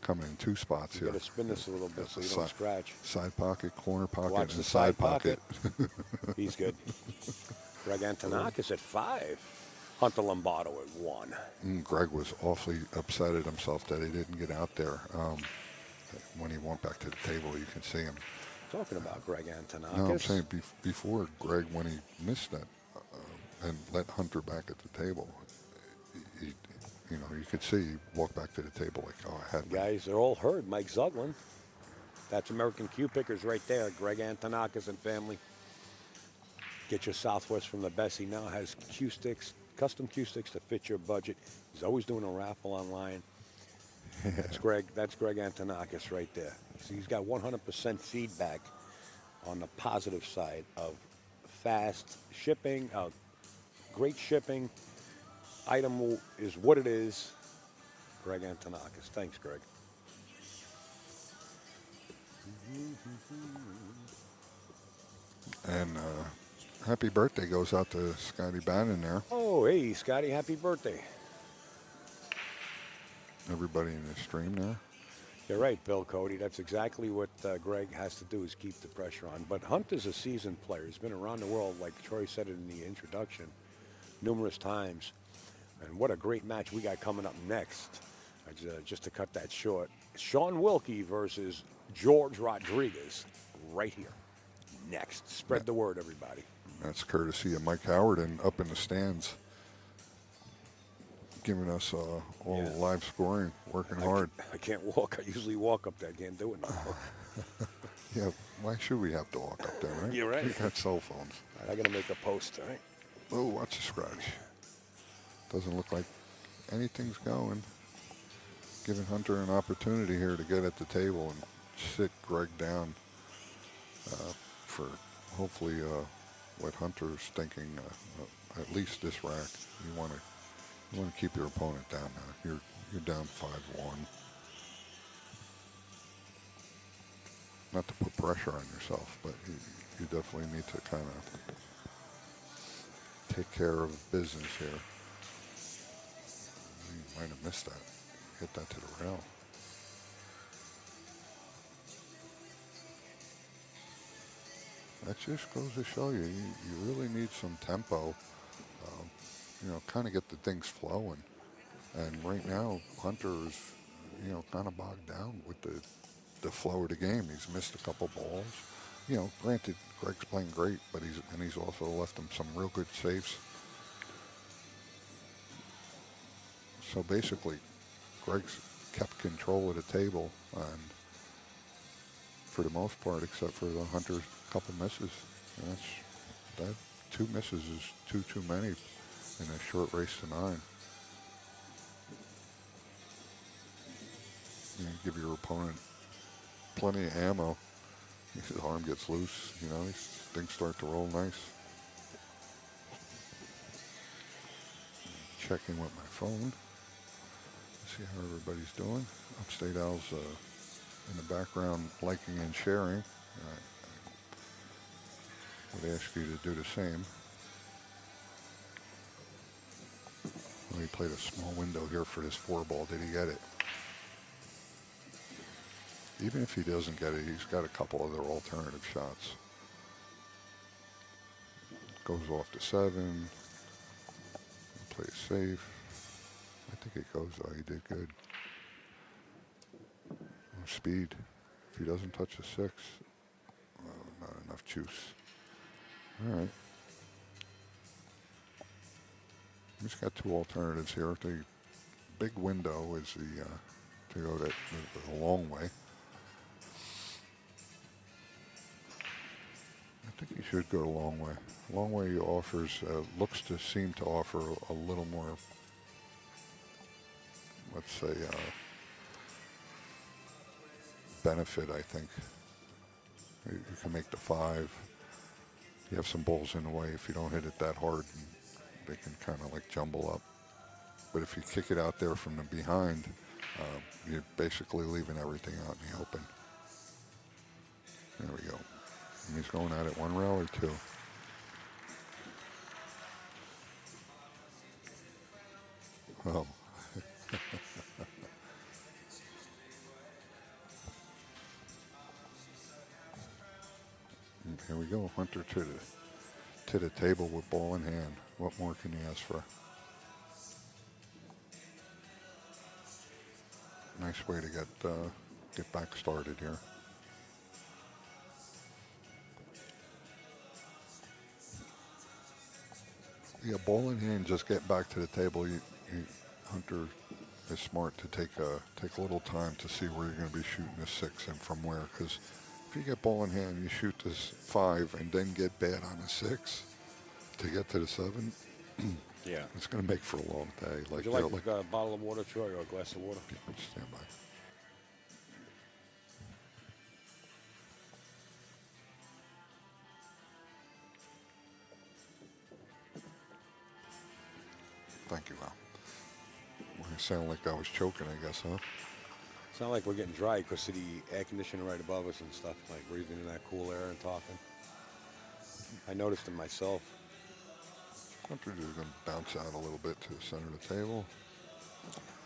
in two spots You here. got to spin this a little bit That's so a you don't scratch. Side pocket, corner pocket, Watch and the side side pocket. He's good. Greg Antonakos at 5. Hunter Lombardo at 1. Greg was awfully upset at himself that he didn't get out there. When he went back to the table, you can see him. Talking about Greg Antonakos. No, I'm saying before Greg, when he missed that and let Hunter back at the table, he, you could see he walked back to the table like, oh, I had me. Guys, they're all heard. Mike Zuglin. That's American Cue Pickers right there. Greg Antonakos and family. Get your Southwest from the best. He now has cue sticks, custom cue sticks to fit your budget. He's always doing a raffle online. That's Greg Antonakos right there. So he's got 100% feedback on the positive side of fast shipping, great shipping. Item is what it is. Greg Antonakos. Thanks, Greg. And happy birthday goes out to Scotty Bannon there. Oh, hey, Scotty, happy birthday. Everybody in the stream there. You're right, Bill Cody. That's exactly what Greg has to do is keep the pressure on. But Hunter's a seasoned player. He's been around the world, like Troy said in the introduction, numerous times. And what a great match we got coming up next. Just to cut that short, Sean Wilkie versus George Rodriguez right here. Next. Spread the word, everybody. That's courtesy of Mike Howard and up in the stands, giving us all the live scoring, working hard. I can't walk. I usually walk up there. I can't do it now. Yeah, why should we have to walk up there, right? You're right. We got cell phones. All right, I got to make a post, all right? Oh, watch the scratch. Doesn't look like anything's going. Giving Hunter an opportunity here to get at the table and sit Greg down for hopefully what Hunter's thinking. At least this rack, you want to keep your opponent down now. You're down 5-1. Not to put pressure on yourself, but you definitely need to kind of take care of business here. You might have missed that. Hit that to the rail. That just goes to show you really need some tempo. Kind of get the things flowing. And right now, Hunter is, kind of bogged down with the flow of the game. He's missed a couple balls. Granted, Greg's playing great, but he's also left him some real good saves. So basically, Greg's kept control of the table, and for the most part, except for the Hunter's couple misses. And that 2 misses is too many in a short race to 9. Give your opponent plenty of ammo. His arm gets loose, things start to roll nice. Checking with my phone. See how everybody's doing. Upstate Al's in the background liking and sharing. I would ask you to do the same. Well, he played a small window here for this 4-ball. Did he get it? Even if he doesn't get it, he's got a couple other alternative shots. Goes off to 7. Play it safe. I think it goes though. He did good. Speed. If he doesn't touch a 6, not enough juice. All right. He's got 2 alternatives here. The big window is to go the long way. I think he should go the long way. Long way offers, looks to seem to offer a little more, let's say, benefit, I think. You can make the 5. You have some balls in the way if you don't hit it that hard. they can kind of like jumble up. But if you kick it out there from the behind, you're basically leaving everything out in the open. There we go. And he's going at it one rail or two. Oh. Here we go. Hunter to the table with ball in hand. What more can you ask for? Nice way to get back started here. Yeah, ball in hand, just get back to the table. Hunter is smart to take a little time to see where you're going to be shooting this 6 and from where. Because if you get ball in hand, you shoot this 5 and then get bad on the 6 to get to the 7. Yeah. It's going to make for a long day. Would you like a bottle of water, Troy, or a glass of water? Stand by. Thank you, Al. Well, it sounded like I was choking, I guess, huh? It's not like we're getting dry because of the air conditioner right above us and stuff, like breathing in that cool air and talking. I noticed it myself. Hunter is going to bounce out a little bit to the center of the table.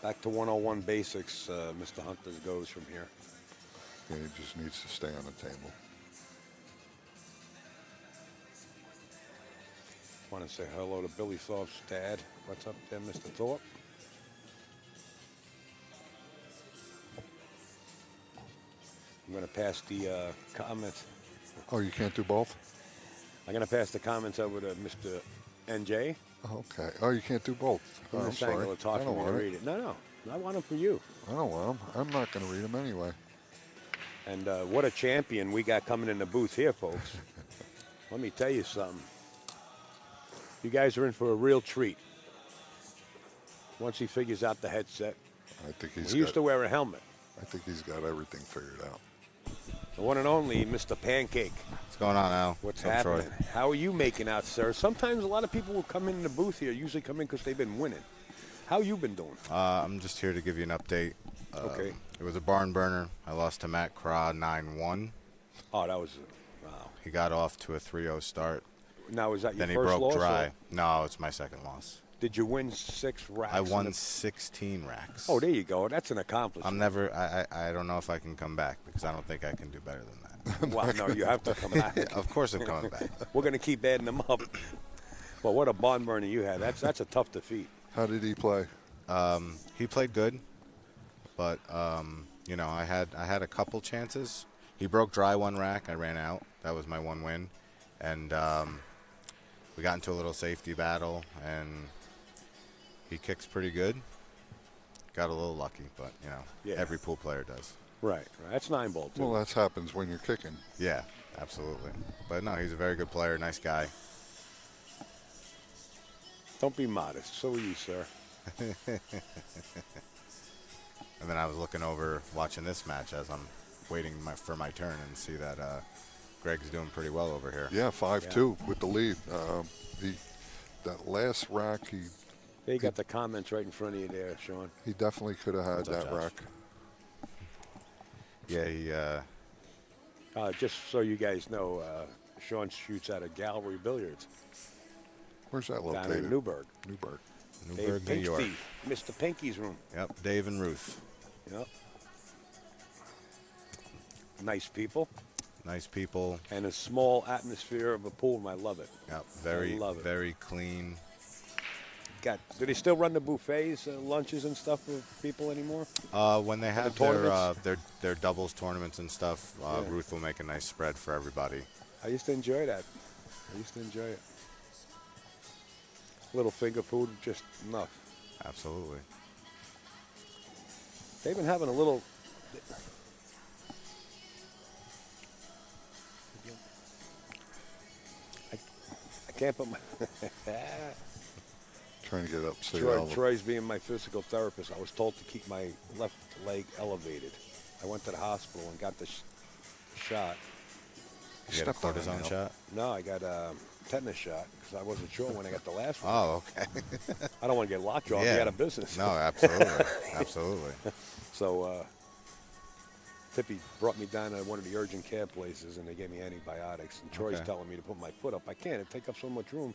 Back to 101 basics, Mr. Hunter goes from here. Yeah, he just needs to stay on the table. Want to say hello to Billy Thorpe's dad. What's up there, Mr. Thorpe? I'm going to pass the comments. Oh, you can't do both? I'm going to pass the comments over to Mr. NJ. Okay. Oh, you can't do both. Oh, From I'm this sorry. angle to talk I to don't me to want read it. it. No, I want them for you. I don't want them. I'm not going to read them anyway. And what a champion we got coming in the booth here, folks. Let me tell you something. You guys are in for a real treat. Once he figures out the headset. I think he's He used to wear a helmet. I think he's got everything figured out. The one and only Mr. Pancake. What's going on, Al? What's up, Troy? happening? How are you making out, sir? Sometimes a lot of people will come in the booth here, usually come in because they've been winning. How you been doing? I'm just here to give you an update. Okay. It was a barn burner. I lost to Matt Craw 9-1. Oh, that was, wow. He got off to a 3-0 start. Now, is that your Then he first broke loss? dry. Or No, it's my second loss. did you win 6 racks? I won 16 racks. Oh, there you go. That's an accomplishment. I'm never. I don't know if I can come back because I don't think I can do better than that. Well, no, you have to come back. Of course, I'm coming back. We're going to keep adding them up. Well, what a barn burner you had. That's a tough defeat. How did he play? He played good, but you know, I had a couple chances. He broke dry one rack. I ran out. That was my one win, and we got into a little safety battle, and he kicks pretty good. Got a little lucky, but you know, Yeah. every pool player does. Right. That's 9-ball, too. Well, that happens when you're kicking. Yeah, absolutely. But no, he's a very good player, nice guy. Don't be modest. So are you, sir. And then I was looking over, watching this match as I'm waiting for my turn, and see that Greg's doing pretty well over here. Yeah, 5-2 with the lead. That last rack, They got the comments right in front of you there, Sean. he definitely could have had What's up, that Josh? rack. Yeah, he. Just so you guys know, Sean shoots out of Gallery Billiards Where's that down located? in Newburgh. Newburgh. Newburgh, New Dave York. Pinksty, Mr. Pinky's room. Yep, Dave and Ruth. Yep. Nice people Nice people. and a small atmosphere of a pool, and I love it. Yep, very, love it. very clean. Do they still run the buffets, lunches and stuff for people anymore? When they have tournaments? their doubles tournaments and stuff, Yeah. Ruth will make a nice spread for everybody. I used to enjoy that. it. Little finger food, just enough. Absolutely. They've been having a little. I can't put my. Trying to get up. See Troy's being my physical therapist. I was told to keep my left leg elevated. I went to the hospital and got the shot. You get a Stepped on it cortisone now. shot? No, I got a tetanus shot because I wasn't sure when I got the last one. Oh, okay. I don't want to get lockjaw and be out of business. No, absolutely. Absolutely. So Tippy brought me down to one of the urgent care places, and they gave me antibiotics. And Troy's Okay. telling me to put my foot up. I can't. It take up so much room.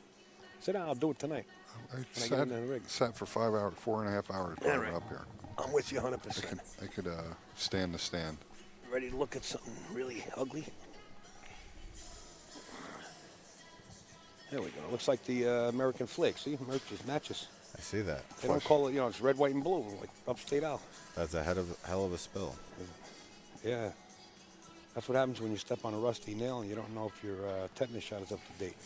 Sit down. I'll do it tonight. I Can I get in the rig? sat for 5 hours, 4.5 hours All driving right. up here. I'm with you 100%. I could stand the stand. Ready to look at something really ugly? There we go. Looks like the American flag. See, matches. I see that. They don't call it, it's red, white, and blue, like Upstate Al. That's a hell of a spill. Yeah. That's what happens when you step on a rusty nail and you don't know if your tetanus shot is up to date.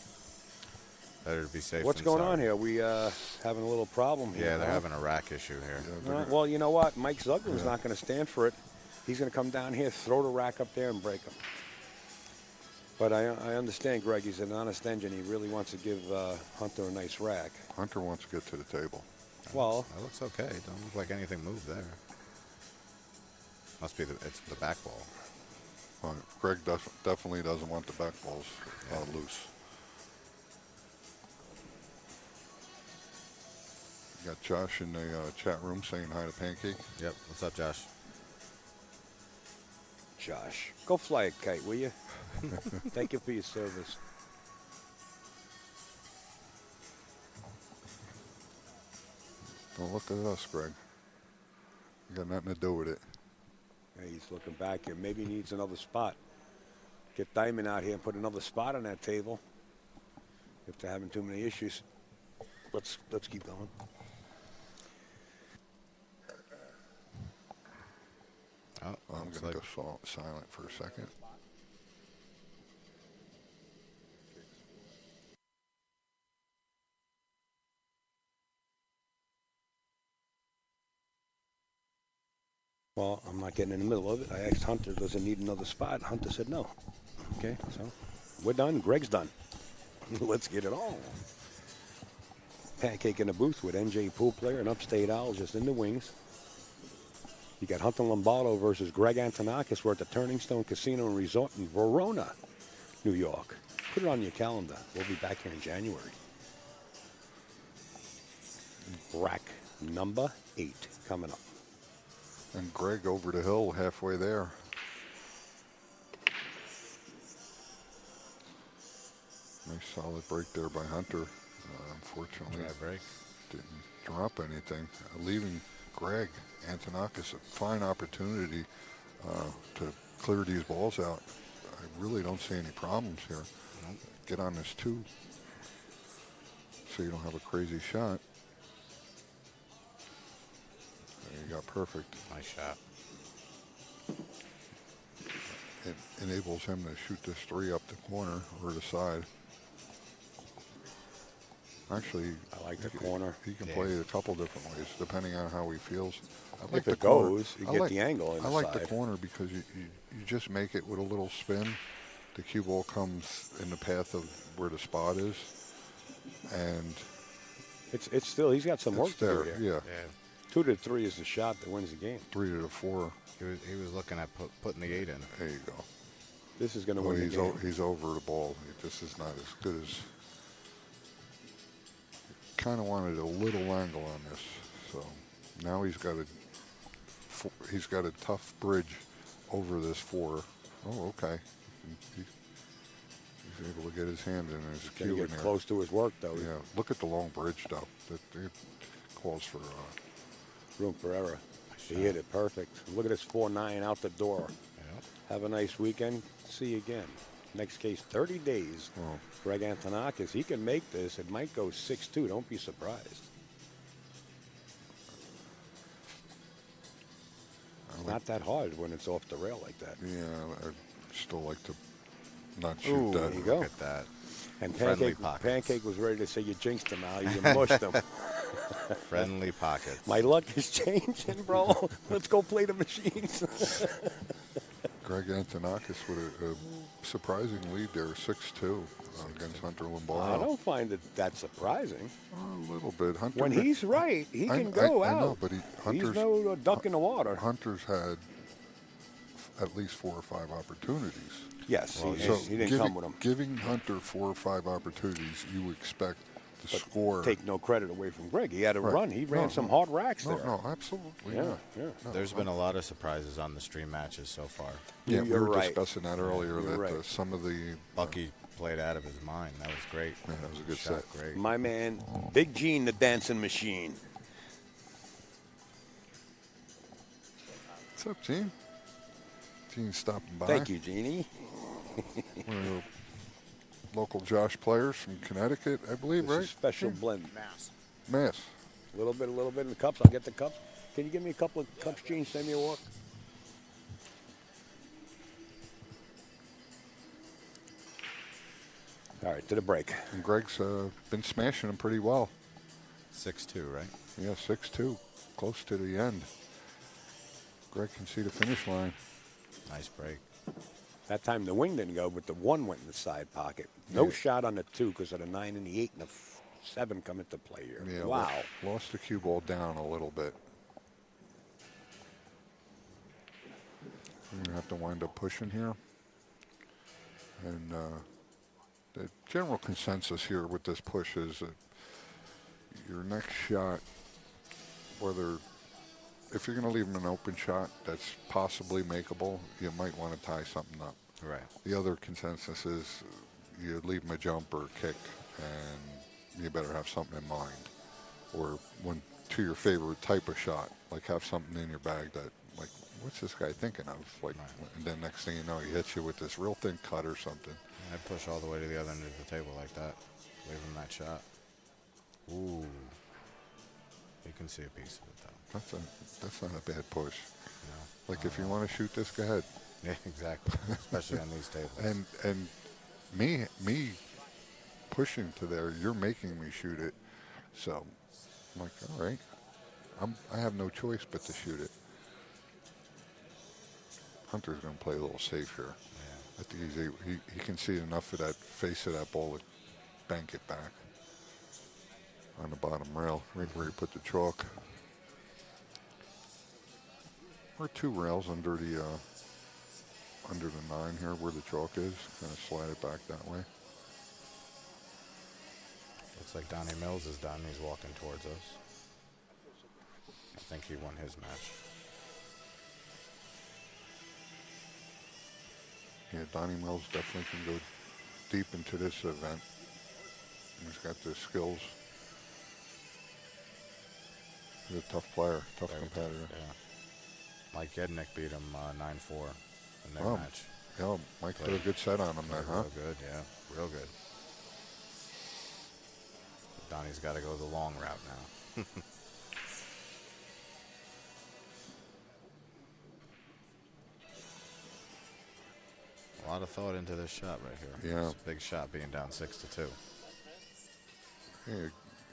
Better to be safe. What's than going sorry. on here? We having a little problem here. Yeah, they're huh? having a rack issue here. Well, you know what? Mike Zuglin's not going to stand for it. He's going to come down here, throw the rack up there, and break them. But I understand, Greg. He's an honest engine. He really wants to give Hunter a nice rack. Hunter wants to get to the table. Well, That looks okay. Don't look like anything moved there. Must be it's the back ball. Well, Greg definitely doesn't want the back balls loose. You got Josh in the chat room saying hi to Pancake. Yep. What's up, Josh? Josh, go fly a kite, will you? Thank you for your service. Don't look at us, Greg. You got nothing to do with it. Yeah, he's looking back here. Maybe he needs another spot. Get Diamond out here and put another spot on that table. If they're having too many issues, let's keep going. Oh, I'm looks going to like go silent for a second. Well, I'm not getting in the middle of it. I asked Hunter, does it need another spot? Hunter said no. Okay, so we're done. Greg's done. Let's get it on. Pancake in the booth with NJ Pool Player and Upstate Owl just in the wings. You got Hunter Lombardo versus Greg Antonakos. We're at the Turning Stone Casino and Resort in Verona, New York. Put it on your calendar. We'll be back here in January. Rack number 8 coming up. And Greg over the hill halfway there. Nice solid break there by Hunter. Unfortunately, Try break. didn't drop anything. Leaving Greg Antonakos a fine opportunity to clear these balls out. I really don't see any problems here. Get on this 2 so you don't have a crazy shot. There you got perfect. Nice shot. It enables him to shoot this 3 up the corner or the side. Actually, I like the corner. He can play it a couple different ways depending on how he feels. I If the it corner. goes, you I get like- the angle I like the inside. corner because you just make it with a little spin. The cue ball comes in the path of where the spot is, and It's still, he's got some work it's to there. do here. Yeah, Yeah. 2 to 3 is the shot that wins the game. 3 to the 4. He was looking at putting the 8 in. There you go. This is going to Well, win the he's game. he's over the ball. This is not as good as. Kind of wanted a little angle on this, so now he's got a tough bridge over this 4. Oh, okay. He's able to get his hand in his Going cue to in get there. close to his work, though. Yeah, look at the long bridge, though. It calls for. Room for error. He hit it perfect. Look at this 4-9 out the door. Yep. Have a nice weekend. See you again. Next case, 30 days. Oh. Greg Antonakos, he can make this. It might go 6-2. Don't be surprised. It's not that hard when it's off the rail like that. Yeah, I'd still like to not shoot Ooh, that. there you go. Look at that. And Friendly pockets. Pancake was ready to say you jinxed him, Al. You mushed him. Friendly pockets. My luck is changing, bro. Let's go play the machines. Greg Antonakos with a surprising lead there, 6-2 against Hunter I Lombardo. don't find it that surprising. A little bit. Hunter. When he's right, he I- can go I out. know, but He's Hunter's no duck in the water. Hunter's had at least 4 or 5 opportunities. Yes, Well, he didn't come with them. Giving Hunter 4 or 5 opportunities, you expect to score. Take no credit away from Greg. He had a Right. run. He ran No, some no. hard racks No, there. no, absolutely Yeah, not. yeah. No, There's been a lot of surprises on the stream matches so far. Yeah, we You're were right. discussing that earlier. You're That right. some of the Bucky played out of his mind. That was great. Yeah, that was a good Shot set. great. My man, Big Gene, the dancing machine. What's up, Gene? Gene's stopping by. Thank you, Jeannie. One of the local Josh players from Connecticut, I believe, This right? is special blend. Mass. A little bit in the cups. I'll get the cups. Can you give me a couple of cups, Gene? Send me a walk. All right, to the break. And Greg's been smashing them pretty well. 6-2, right? Yeah, 6-2, close to the end. Greg can see the finish line. Nice break. That time the wing didn't go, but the 1 went in the side pocket. No Yeah. shot on the 2 because of the 9 and the 8 and the 7 come into play here. Yeah, Wow. Lost the cue ball down a little bit. I'm going to have to wind up pushing here. And the general consensus here with this push is that your next shot, whether if you're going to leave him an open shot that's possibly makeable, you might want to tie something up. Right. The other consensus is you leave him a jump or a kick, and you better have something in mind. Or one to your favorite type of shot, like have something in your bag that, like, what's this guy thinking of? Like, and then next thing you know, he hits you with this real thin cut or something. I push all the way to the other end of the table like that. Leave him that shot. Ooh. You can see a piece of it, though. That's not a bad push. No. Like, if you want to shoot this, go ahead. Yeah, exactly. Especially on these tables. And me pushing to there, you're making me shoot it. So I'm like, all right, I have no choice but to shoot it. Hunter's going to play a little safe here. Yeah. I think he can see enough of that face of that ball to bank it back on the bottom rail, right where you put the chalk. Or 2 rails under the 9 here where the chalk is. Kind of slide it back that way. Looks like Donnie Mills is done. He's walking towards us. I think he won his match. Yeah, Donnie Mills definitely can go deep into this event. He's got the skills. He's a tough player, tough Very competitor. tough, yeah. Mike Yednick beat him 9-4 in their Wow. match. Yeah, Mike put a good set on him there, Played huh? Real good, yeah. Real good. Donnie's got to go the long route now. A lot of thought into this shot right here. Yeah. It's a big shot being down 6-2. Yeah,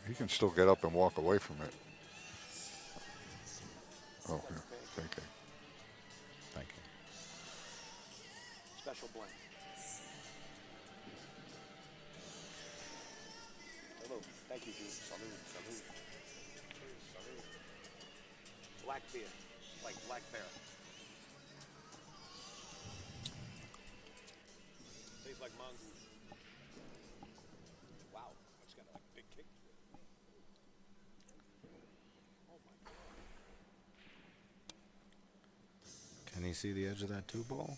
he can still get up and walk away from it. Oh, yeah. Thinking. Thank you. Special blend. Hello. Thank you, Gene. Salute. Salute. Salute. Black beer. Like black bear. Tastes like mongoose. Wow. It's got a big kick to it. Oh, my God. Can he see the edge of that 2 ball?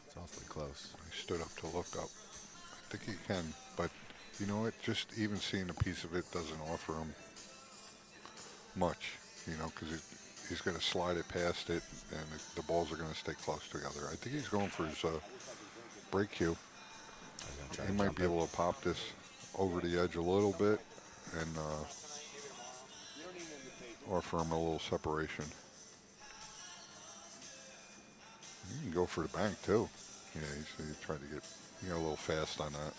It's awfully close. He stood up to look up. I think he can, but you know what? Just even seeing a piece of it doesn't offer him much, you know, because he's going to slide it past it, and the balls are going to stay close together. I think he's going for his break cue. He might be able to pop this over the edge a little bit and offer him a little separation. You can go for the bank too. Yeah, he tried to get a little fast on that.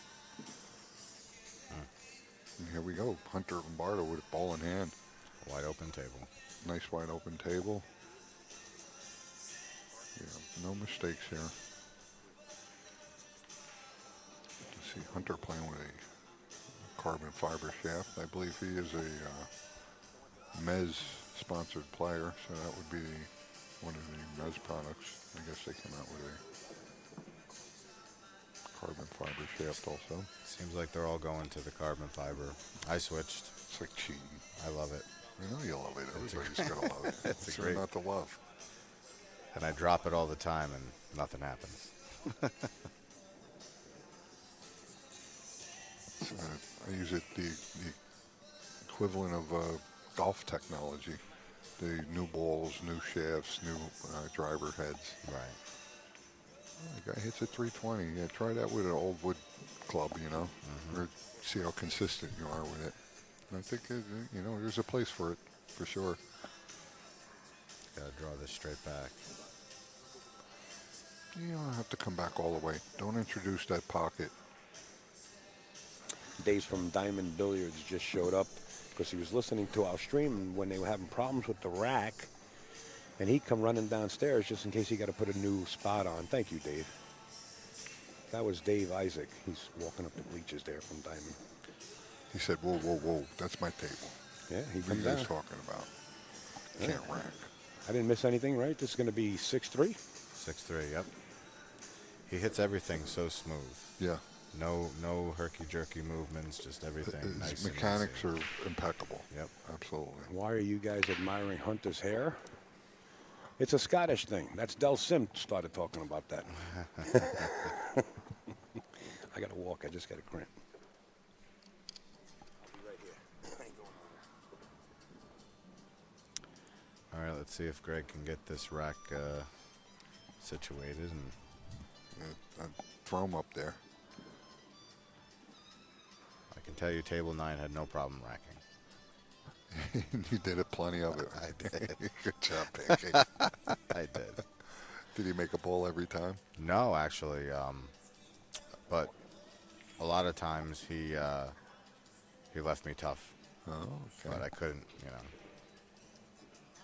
And here we go, Hunter Lombardo with a ball in hand. Wide open table. Nice wide open table. Yeah, no mistakes here. You see Hunter playing with a carbon fiber shaft. I believe he is a Mez sponsored player, so that would be one of the Res products. I guess they came out with a carbon fiber shaft also. Seems like they're all going to the carbon fiber. I switched. It's like cheating. I love it. I know you love it. Everybody's gonna love it. It's It's great. not to love. And I drop it all the time and nothing happens. I use it the equivalent of golf technology. The new balls, new shafts, new driver heads. Right. The guy hits a 320. Yeah, try that with an old wood club, you know, or see how consistent you are with it. And I think, you know, there's a place for it, for sure. Gotta draw this straight back. You don't have to come back all the way. Don't introduce that pocket. Dave from Diamond Billiards just showed up because he was listening to our stream when they were having problems with the rack. And he come running downstairs just in case he got to put a new spot on. Thank you, Dave. That was Dave Isaac. He's walking up the bleachers there from Diamond. He said, whoa, whoa, whoa, that's my table. Yeah, he What are come you guys down. talking about? Can't rack. I didn't miss anything, right? This is going to be 6-3. 6-3, yep. He hits everything so smooth. Yeah. No herky-jerky movements, just everything nice His and mechanics easy. are impeccable. Yep. Absolutely. Why are you guys admiring Hunter's hair? It's a Scottish thing. That's Del Sim started talking about that. I got to walk. I just got a cramp. I'll be right here. I ain't going nowhere. All right, let's see if Greg can get this rack situated. And Throw him up there. I can tell you Table 9 had no problem racking. You did it plenty of it. I did. Good job, Pancake. I did. Did he make a ball every time? No, actually, but a lot of times he left me tough, Oh, okay. but I couldn't, you know.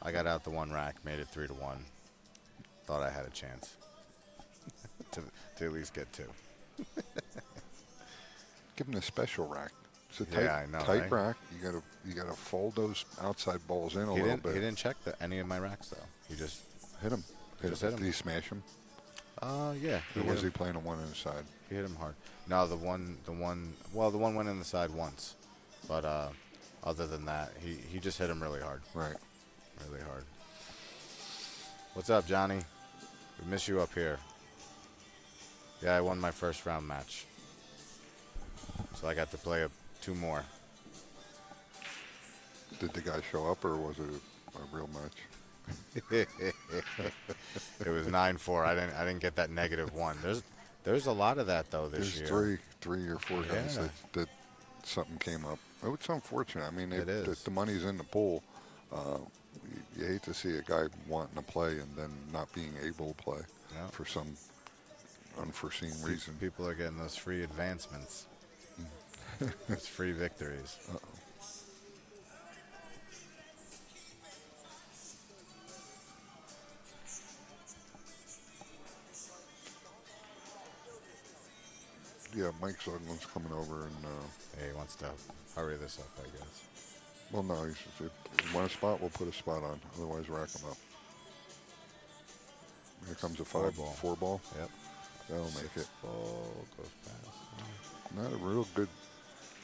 I got out the one rack, made it 3-1. Thought I had a chance to at least get 2. Give him a special rack. It's a tight, Yeah, I know, tight right? rack. You gotta fold those outside balls in a He little didn't. bit. He didn't check any of my racks though. He just. Hit him. Just hit him. Did he smash him? Yeah. Or hit was him. he playing on one inside? He hit him hard. No, the one went in the side once, but other than that, he just hit him really hard. Right. Really hard. What's up, Johnny? We miss you up here. Yeah, I won my first round match, so I got to play 2 more. Did the guy show up, or was it a real match? It was 9-4. I didn't get that -1. There's a lot of that though this There's year. three or four guys Yeah. that something came up. It's unfortunate. I mean, It is. the money's in the pool. You hate to see a guy wanting to play and then not being able to play Yeah. for some unforeseen reason. People are getting those free advancements. Those free victories. Yeah, Mike Suglin's coming over, and Hey, he wants to hurry this up, I guess. well, no, if you want a spot, we'll put a spot on. Otherwise, rack him up. Here comes a 4-ball. 4-ball. Yep. That'll make it. Ball goes past. Not a real good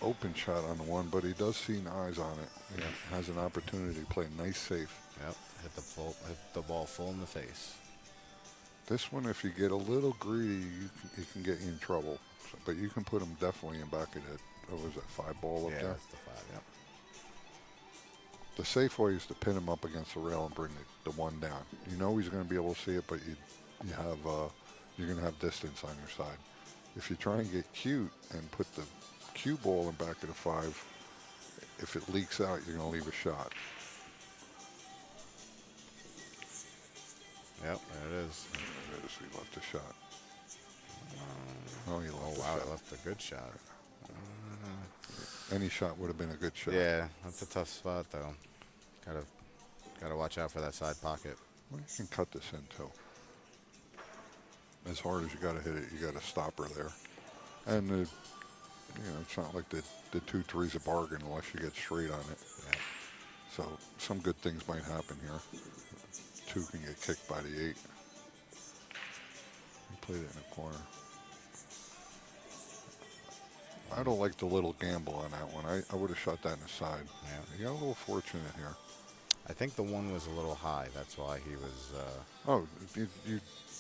open shot on the one, but he does see eyes on it. He has an opportunity to play nice safe. Yep. Hit the ball full in the face. This one, if you get a little greedy, it can get you in trouble. So, but you can put him definitely in back of that. What was that, 5-ball up Yeah, there? that's the 5. Yep. The safe way is to pin him up against the rail and bring the one down. You know he's going to be able to see it, but you're going to have distance on your side. If you try and get cute and put the cue ball in back of the 5, if it leaks out, you're going to leave a shot. Yep, there it is. There it is. He left a shot. Oh, he left a Wow, shot. it left a good shot. Any shot would have been a good shot. Yeah, that's a tough spot though. Gotta watch out for that side pocket. Well, you can cut this in too. As hard as you got to hit it, you got a stopper there. And it's not like the 2-3's a bargain unless you get straight on it. Yeah. So some good things might happen here. 2 can get kicked by the 8. He played it in the corner. I don't like the little gamble on that one. I would have shot that in the side. Yeah. He got a little fortunate here. I think the 1 was a little high. That's why he was. Oh,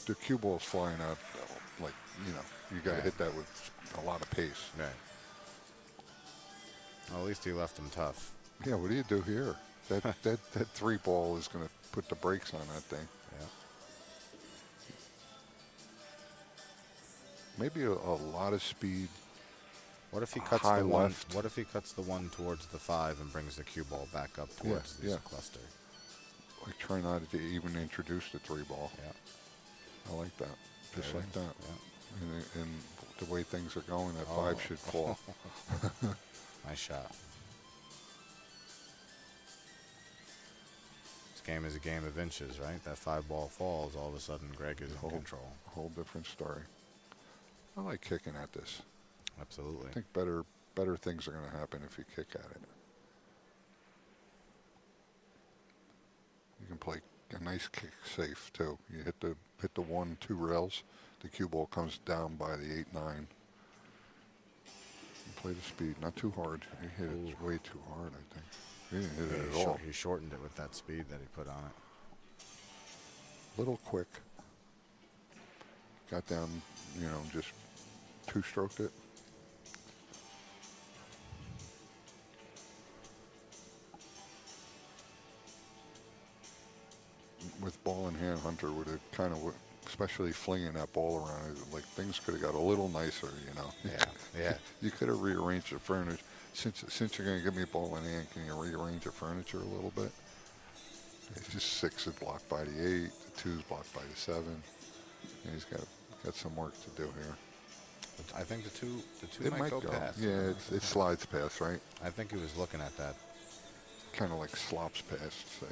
the cue ball's flying out like, you got to hit that with a lot of pace. Right. Well, at least he left him tough. Yeah, what do you do here? That 3 ball is going to put the brakes on that thing. Yeah. Maybe a lot of speed. What if he cuts High the 1? left. What if he cuts the 1 towards the 5 and brings the cue ball back up towards this cluster? Like try not to even introduce the 3 ball. Yeah. I like that. Just like that. Yeah. And the way things are going, that 5 should fall. Nice shot. This game is a game of inches, right? That 5 ball falls, all of a sudden Greg is in control. Whole different story. I like kicking at this. Absolutely. I think better things are going to happen if you kick at it. You can play a nice kick safe too. You hit the 1, 2 rails. The cue ball comes down by the 8, 9. You play the speed, not too hard. He hit it way too hard, I think. He didn't hit it at all. He shortened it with that speed that he put on it. Little quick. Got down, just 2-stroked it. With ball in hand, Hunter would have kind of, especially flinging that ball around, like things could have got a little nicer, Yeah. You could have rearranged the furniture. Since you're going to give me a ball in hand, can you rearrange the furniture a little bit? It's just 6 is blocked by the 8, the 2 is blocked by the 7. And he's got some work to do here. But I think the two It might go past. Yeah, it slides past, right? I think he was looking at that. Kind of like slops past, say.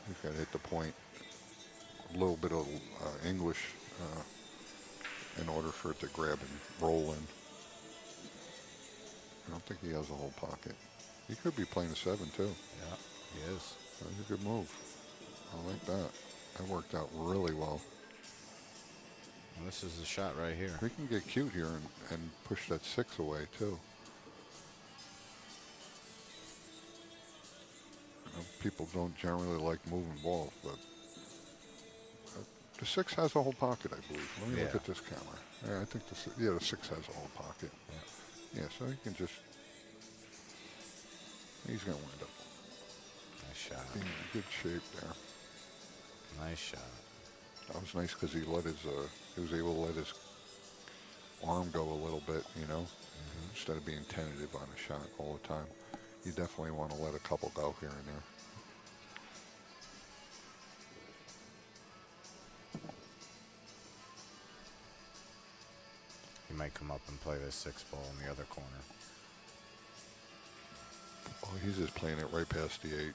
You've got to hit the point. A little bit of English in order for it to grab and roll in. I don't think he has a whole pocket. He could be playing a 7 too. Yeah, he is. That's a good move. I like that. That worked out really well. And this is the shot right here. He can get cute here and push that 6 away too. People don't generally like moving balls, but the 6 has a whole pocket, I believe. Let me look at this camera. Yeah, I think the 6 has a whole pocket. Yeah, so he can just, he's going to wind up. Nice shot. Being in good shape there. Nice shot. That was nice because he was able to let his arm go a little bit, instead of being tentative on a shot all the time. You definitely want to let a couple go here and there. He might come up and play this 6 ball in the other corner. Oh, he's just playing it right past the 8.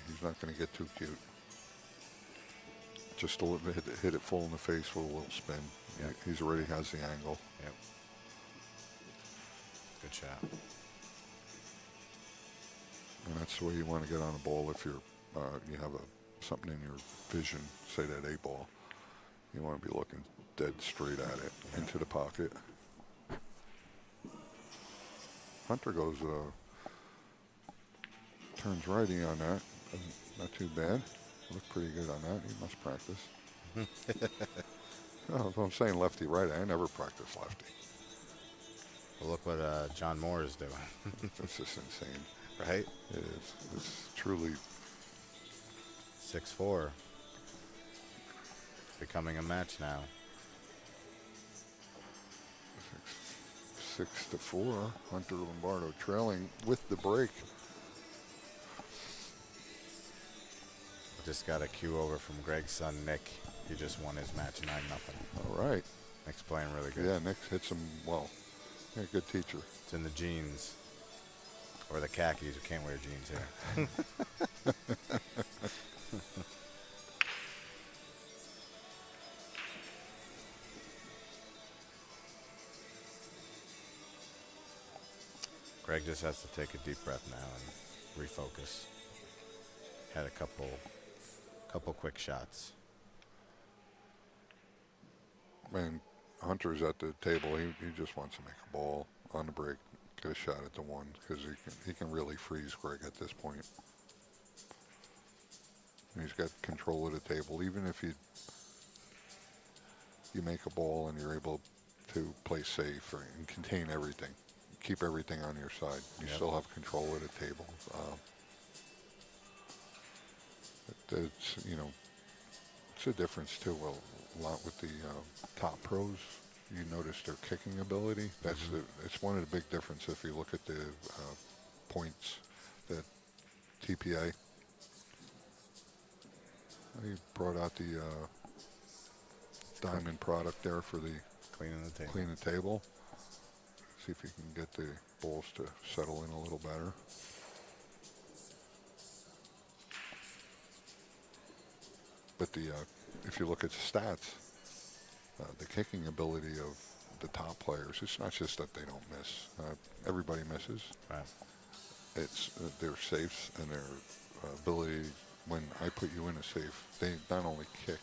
He's not going to get too cute. Just a little bit, hit it full in the face with a little spin. Yep. He's already has the angle. Yep. Good shot. And that's the way you want to get on a ball if you're you have something in your vision, say that 8 ball. You want to be looking dead straight at it, into the pocket. Hunter goes, turns righty on that. Not too bad. Looked pretty good on that. He must practice. Oh, if I'm saying lefty righty, I never practice lefty. Well, look what John Moore is doing. That's just insane. Right? It is. It's truly 6-4. Becoming a match now. 6-4. Hunter Lombardo trailing with the break. Just got a cue over from Greg's son, Nick. He just won his match 9-0. All right. Nick's playing really good. Yeah, Nick hits him well. Yeah, good teacher. It's in the jeans. Or the khakis. You can't wear jeans here. Greg just has to take a deep breath now and refocus. Had a couple quick shots. Man, Hunter's at the table. He just wants to make a ball on the break, get a shot at the one, because he can really freeze Greg at this point. And he's got control of the table. Even if you make a ball and you're able to play safe and contain everything, keep everything on your side, you still have control of the table. It's it's a difference too. A lot with the top pros. You notice their kicking ability. It's one of the big differences if you look at the points that TPA. He brought out the diamond product there for the Cleaning the table. clean the table. See if you can get the balls to settle in a little better. But if you look at the stats, the kicking ability of the top players, it's not just that they don't miss. Everybody misses. Right. It's their safes and their ability. When I put you in a safe, they not only kick,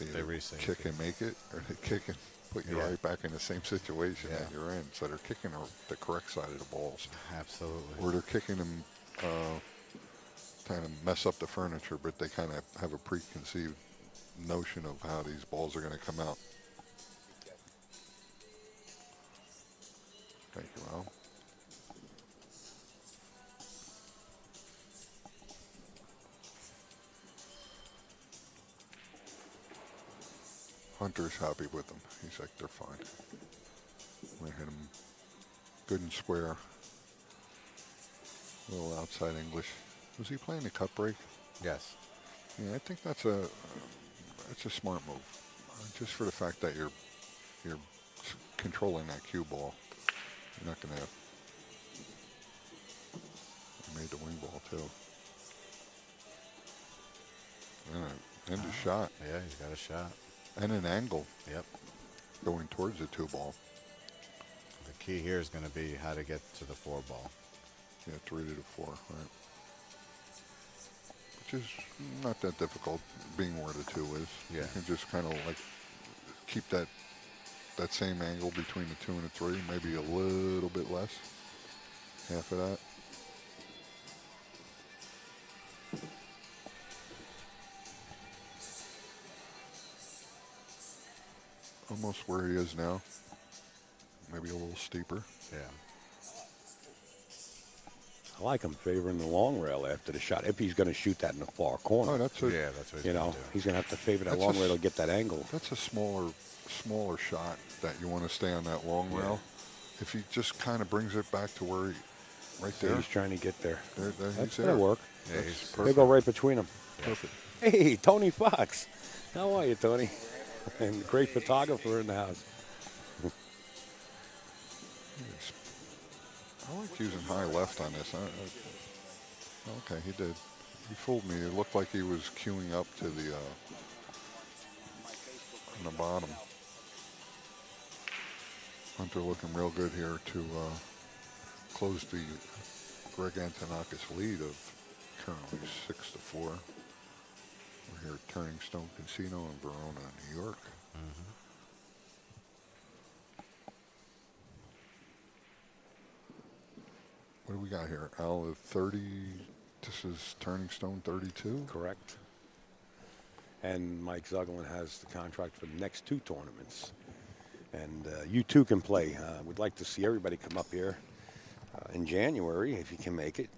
they re-safe kick you. and make it, or they kick and put you right back in the same situation that you're in. So they're kicking the correct side of the balls. Absolutely. Or they're kicking them, kind of mess up the furniture, but they kind of have a preconceived notion of how these balls are going to come out. Thank you, Al. Hunter's happy with them. He's like, they're fine. We hit them good and square. A little outside English. Was he playing the cut break? Yes. Yeah, I think that's a smart move. Just for the fact that you're controlling that cue ball. You're not going to. He made the wing ball too. And a shot. Yeah, he's got a shot. And an angle. Yep. Going towards the 2-ball. The key here is going to be how to get to the 4-ball. Yeah, 3 to the 4, right. Which is not that difficult, being where the 2 is. Yeah. You can just kind of like keep that same angle between the 2 and the 3, maybe a little bit less. Half of that. Almost where he is now. Maybe a little steeper. Yeah. I like him favoring the long rail after the shot. If he's going to shoot that in the far corner, Oh, that's Yeah, that's what he's you going know, to do. he's going to have to favor that That's long a rail s- to get that angle. That's a smaller shot that you want to stay on that long rail. If he just kind of brings it back to where right So there, he's trying to get there. there That's he's going there. to work. Yeah, That's he's He'll perfect. go right between them. Perfect. Hey, Tony Fox. How are you, Tony? And great photographer in the house. Yes. I like using high left on this. Okay, he did. He fooled me. It looked like he was queuing up to the on the bottom. Hunter looking real good here to close the Greg Antonakos lead of currently 6-4. We're here at Turning Stone Casino in Verona, New York. What do we got here? Al, 30. This is Turning Stone 32. Correct. And Mike Zuglin has the contract for the next 2 tournaments. And you too can play. We'd like to see everybody come up here in January, if you can make it.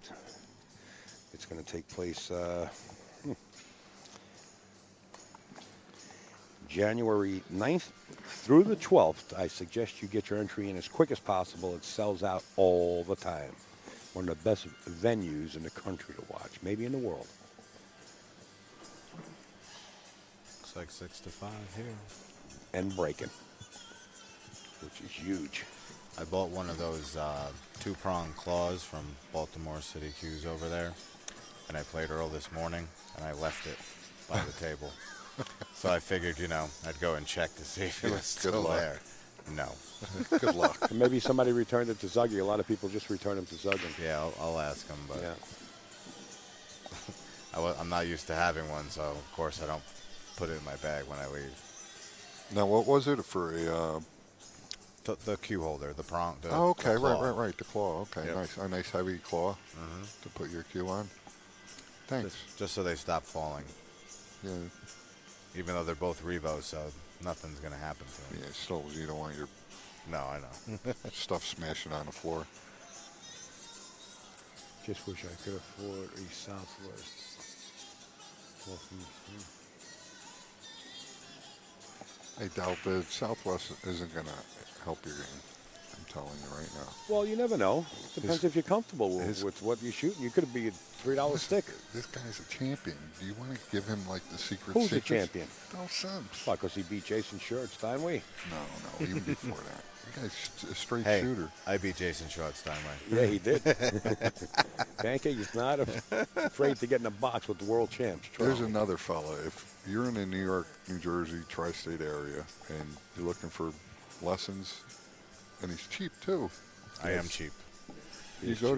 It's going to take place January 9th through the 12th. I suggest you get your entry in as quick as possible. It sells out all the time. One of the best venues in the country to watch, maybe in the world. Looks like 6-5 here. And breaking, which is huge. I bought one of those 2-prong claws from Baltimore City Cues over there, and I played Earl this morning, and I left it by the table. So I figured, I'd go and check to see if it was Good still luck. there. No. Good luck. And maybe somebody returned it to Zuggy. A lot of people just return them to Zuggy. Yeah, I'll ask him, but Yeah. I'm not used to having one, so of course I don't put it in my bag when I leave. Now, what was it for a? The cue holder, the prong. Oh, okay, the claw. right. The claw. Okay, Yep. nice. A nice heavy claw to put your cue on. Thanks. Just so they stop falling. Yeah, Even though they're both Revos, so nothing's gonna happen to them. yeah. Still, you don't want your No, I know. stuff smashing on the floor. Just wish I could afford a Southwest. I doubt the Southwest isn't gonna help your game. I'm telling you right now. Well, you never know. Depends if you're comfortable his- with what you're shooting. You could be a $3 stick. This guy's a champion. Do you want to give him like the secret? Who's the secrets? champion? Bill Sims. Why, because he beat Jason Short Steinway? No, even before that. The guy's a straight Hey, shooter. I beat Jason Short Steinway. Yeah, he did. Pancake is not afraid to get in a box with the world champs. There's another fella. If you're in the New York, New Jersey, tri-state area, and you're looking for lessons, and he's cheap too. I am cheap. You go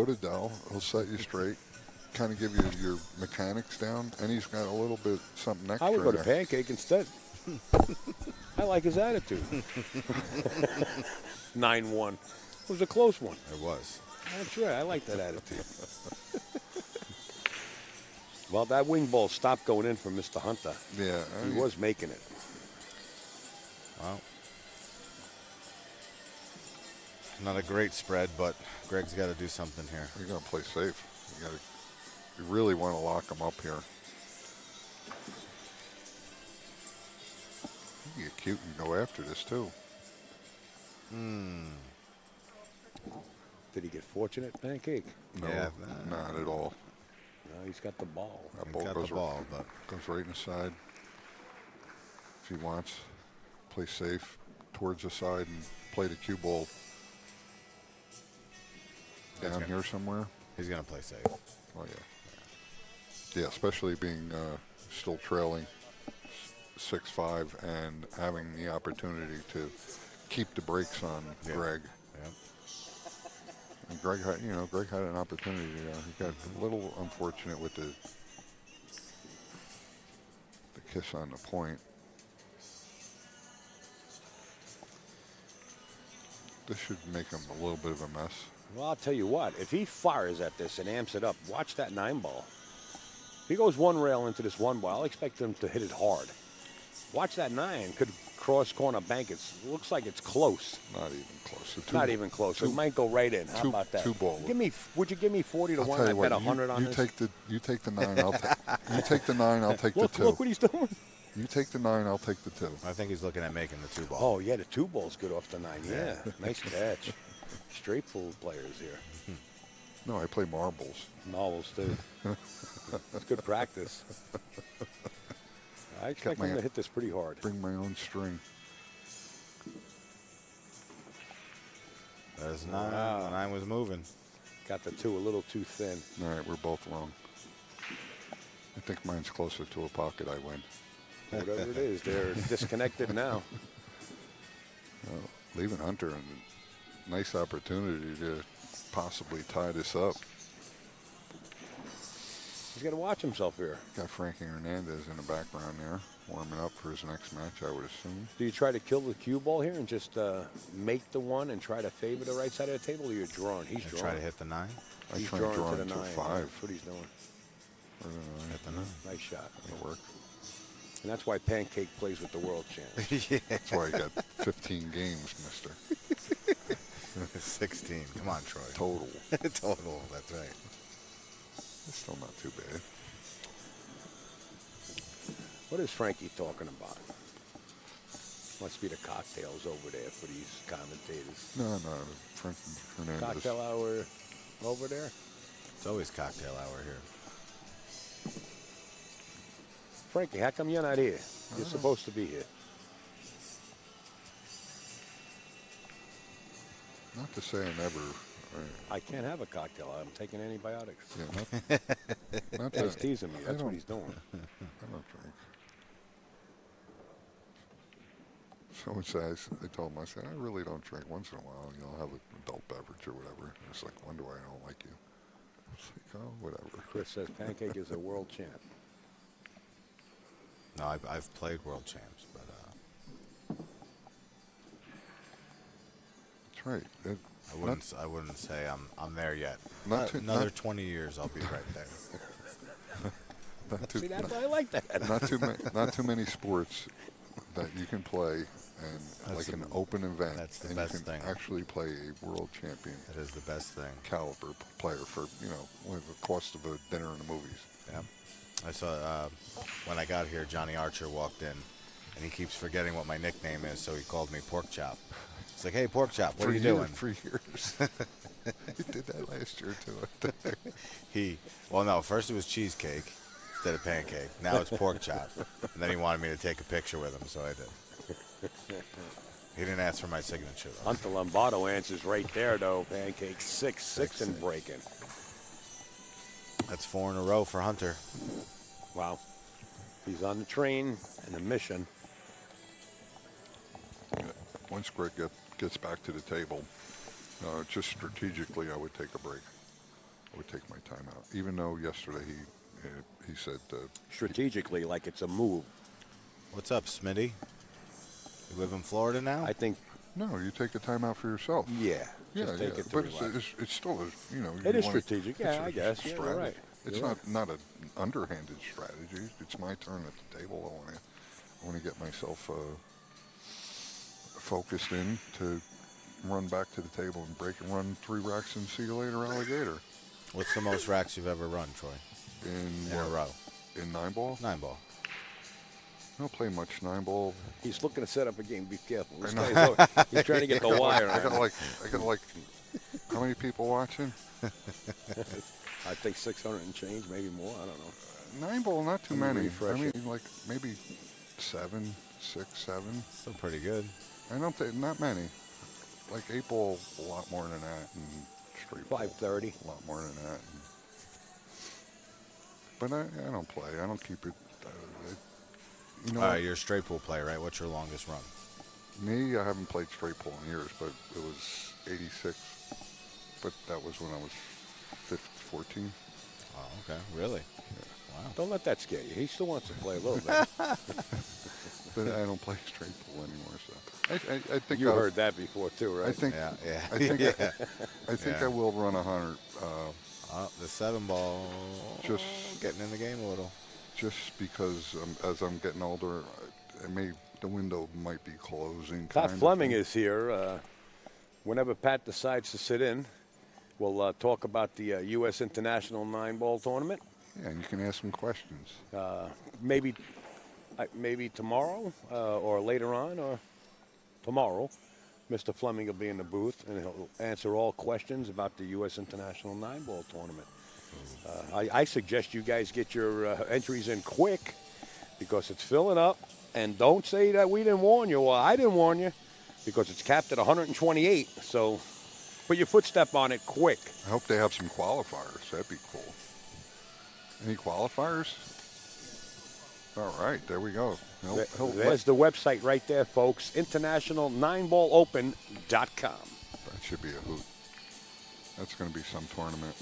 to Dell. He'll set you straight, kind of give you your mechanics down, and he's got a little bit something extra. I would go to there. Pancake instead. I like his attitude. 9-1. It was a close one. It was. That's right. I like that attitude. Well, that wing ball stopped going in for Mr. Hunter. Yeah, He was making it. Well, not a great spread, but Greg's got to do something here. You gotta play safe. You really want to lock him up here. You get cute and go after this too. Did he get fortunate, Pancake? No, Yeah, not at all. No, he's got the ball. That He's ball got goes, the ball, but goes right inside. If he wants, play safe towards the side and play the cue ball down gonna- here somewhere. he's gonna play safe. Oh yeah. Yeah, especially being still trailing 6-5 and having the opportunity to keep the brakes on Yeah. Greg. Yep. And Greg had an opportunity. He got a little unfortunate with the kiss on the point. This should make him a little bit of a mess. Well, I'll tell you what. If he fires at this and amps it up, watch that 9 ball. If he goes one rail into this 1 ball, I'll expect him to hit it hard. Watch that 9. Could cross corner bank. It looks like it's close. Not even close. Not even close. It might go right in. How about that? 2 ball. Would you give me 40 to I'll 1? tell I you bet what, 100 on you this. you take the 9. You take the 9. I'll take Look, the 2. look what he's doing. You take the 9. I'll take the 2. I think he's looking at making the 2 ball. Oh, yeah, the 2 ball's good off the 9. Yeah, nice catch. Straight pool players here. No, I play marbles. Novels, too. It's good practice. I expect him to hit this pretty hard. Bring my own string. There's 9. Wow. 9 was moving. Got the 2 a little too thin. All right, we're both wrong. I think mine's closer to a pocket. I win. Whatever it is, they're disconnected now. Leaving Hunter and a nice opportunity to possibly tie this up. He's got to watch himself here. Got Frankie Hernandez in the background there, warming up for his next match, I would assume. Do you try to kill the cue ball here and just make the 1 and try to favor the right side of the table, or you're drawing? He's drawing. Try to hit the 9. I He's try to drawing draw to the into 9. 5. That's what he's doing. Hit the 9. Nice shot. That'll work. And that's why Pancake plays with the world champ. Yeah. That's why I got 15 games, mister. 16. Come on, Troy. Total. Total. That's right. It's still not too bad. What is Frankie talking about? Must be the cocktails over there for these commentators. No, Frankie Hernandez. Cocktail hour over there? It's always cocktail hour here. Frankie, how come you're not here? You're supposed to be here. Not to say I never. I can't have a cocktail. I'm taking antibiotics. Yeah, not He's to, teasing me. I That's what don't- he's doing. I don't drink. Someone says, I told him, I said, I really don't drink. Once in a while, have an adult beverage or whatever. It's like, wonder why I don't like you. It's like, oh, whatever. Chris says Pancake is a world champ. No, I've played world champs, but That's right. I wouldn't say I'm there yet. Not 20 years, I'll be right there. See, that's why I like that. not too many sports that you can play and like an open event. That's the and best you can thing. actually play a world champion It is the best thing. caliber player for with the cost of a dinner in the movies. Yeah. I saw when I got here, Johnny Archer walked in, and he keeps forgetting what my nickname is, so he called me Pork Chop. It's like, hey, Pork Chop, what are you doing? For years. He did that last year too. Well, no, first it was cheesecake instead of pancake. Now it's Pork Chop. And then he wanted me to take a picture with him, so I did. He didn't ask for my signature, though. Hunter Lombardo answers right there, though. Pancake 6-6 and breaking. That's 4 in a row for Hunter. Wow. He's on the train and a mission. Once Greg gets back to the table, just strategically, I would take a break. I would take my time out. Even though yesterday he said Strategically, like it's a move. What's up, Smitty? You live in Florida now? I think, no, you take a time out for yourself. yeah. Yeah, Just take it to but relax. it's still It you is wanna- strategic. it's Yeah, a I guess. Yeah, you're strategy. right. It's You're not an underhanded strategy. It's my turn at the table. I want to get myself focused in to run back to the table and break and run 3 racks and see you later, alligator. What's the most racks you've ever run, Troy? In In a row. In 9-ball? 9-ball. I don't play much 9-ball. He's looking to set up a game. Be careful. This I know. guy's he's trying to get the wire. I got on. like how many people watching? I think 600 and change, maybe more. I don't know. 9-ball, not too Let me many. refresh I mean, it. like maybe 7, 6, 7. Still pretty good. I don't think not many. Like 8-ball, a lot more than that, and straight ball, 530. a lot more than that. But I don't play. I don't keep it. All right, you're a straight pool player, right? What's your longest run? Me, I haven't played straight pool in years, but it was 86. But that was when I was 14. Oh, okay. Really? Wow. Don't let that scare you. He still wants to play a little bit. But I don't play straight pool anymore, so I think You heard that before, too, right? I think Yeah. I think I think Yeah. I will run 100. The 7-ball Just- getting in the game a little. Just because as I'm getting older, the window might be closing. Pat kind of Fleming thing. is here. Whenever Pat decides to sit in, we'll talk about the U.S. International 9-ball tournament. Yeah, and you can ask him questions. Maybe tomorrow or later on or tomorrow. Mr. Fleming will be in the booth, and he'll answer all questions about the U.S. International 9-ball tournament. I suggest you guys get your entries in quick because it's filling up. And don't say that we didn't warn you. Well, I didn't warn you because it's capped at 128. So put your footstep on it quick. I hope they have some qualifiers. That'd be cool. Any qualifiers? All right, there we go. There's the website right there, folks. International9ballopen.com. That should be a hoot. That's going to be some tournament.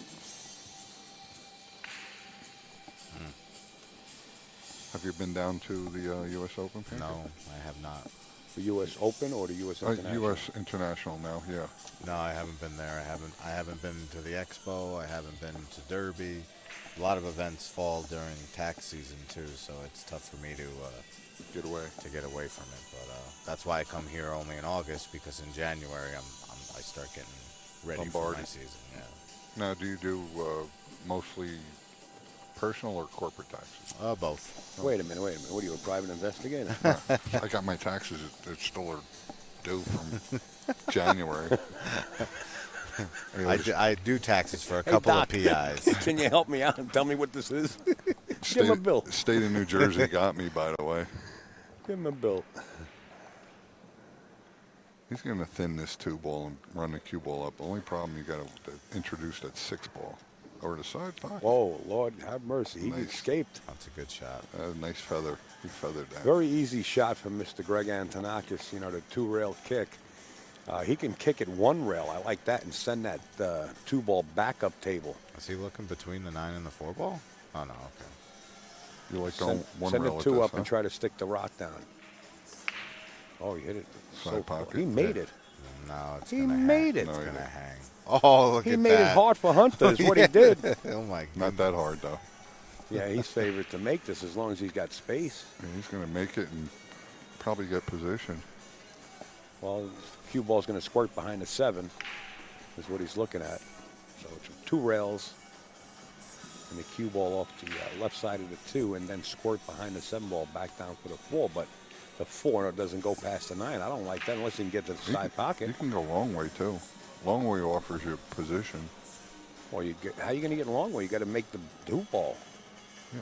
Have you been down to the U.S. Open? Pancake? No, I have not. The U.S. Open or the U.S. International? U.S. International now, yeah. No, I haven't been there. I haven't been to the Expo. I haven't been to Derby. A lot of events fall during tax season too, so it's tough for me to Get away. get away from it. But that's why I come here only in August, because in January I start getting ready for Lombardo. my season. Yeah. Now, do you do mostly personal or corporate taxes? Both. Wait a minute. What are you, a private investigator? I got my taxes that still are due from January. I do taxes for a couple of PIs. Can you help me out and tell me what this is? Give him a bill. State of New Jersey got me, by the way. Give him a bill. He's going to thin this 2-ball and run the cue ball up. The only problem, you got to introduce that 6-ball over the side. Fine. Oh, Lord, have mercy. He Nice. escaped. That's a good shot. Nice feather. He feathered that. Very easy shot from Mr. Greg Antonakos, the 2-rail kick. He can kick it one rail. I like that, and send that 2-ball backup table. Is he looking between the 9 and the 4 ball? Oh, no, okay. You like Send, going one send rail the at 2 this, up huh? and try to stick the rock down. Oh, he hit it. Side pocket. He made it. No, it's He going to hang. made it. It's No, he going to didn't. hang. Oh, look He at made that. it hard for Hunter, is what he did. Oh, my Not that hard, though. Yeah, he's favored to make this as long as he's got space. Yeah, he's going to make it and probably get position. Well, cue ball's going to squirt behind the 7, is what he's looking at. So it's 2 rails, and the cue ball off the left side of the 2, and then squirt behind the 7 ball back down for the 4. But the 4 doesn't go past the 9. I don't like that unless you can get to the side pocket. You can go long way, too. Long way offers you position. Well, how are you going to get long way? You got to make the 2 ball. Yeah.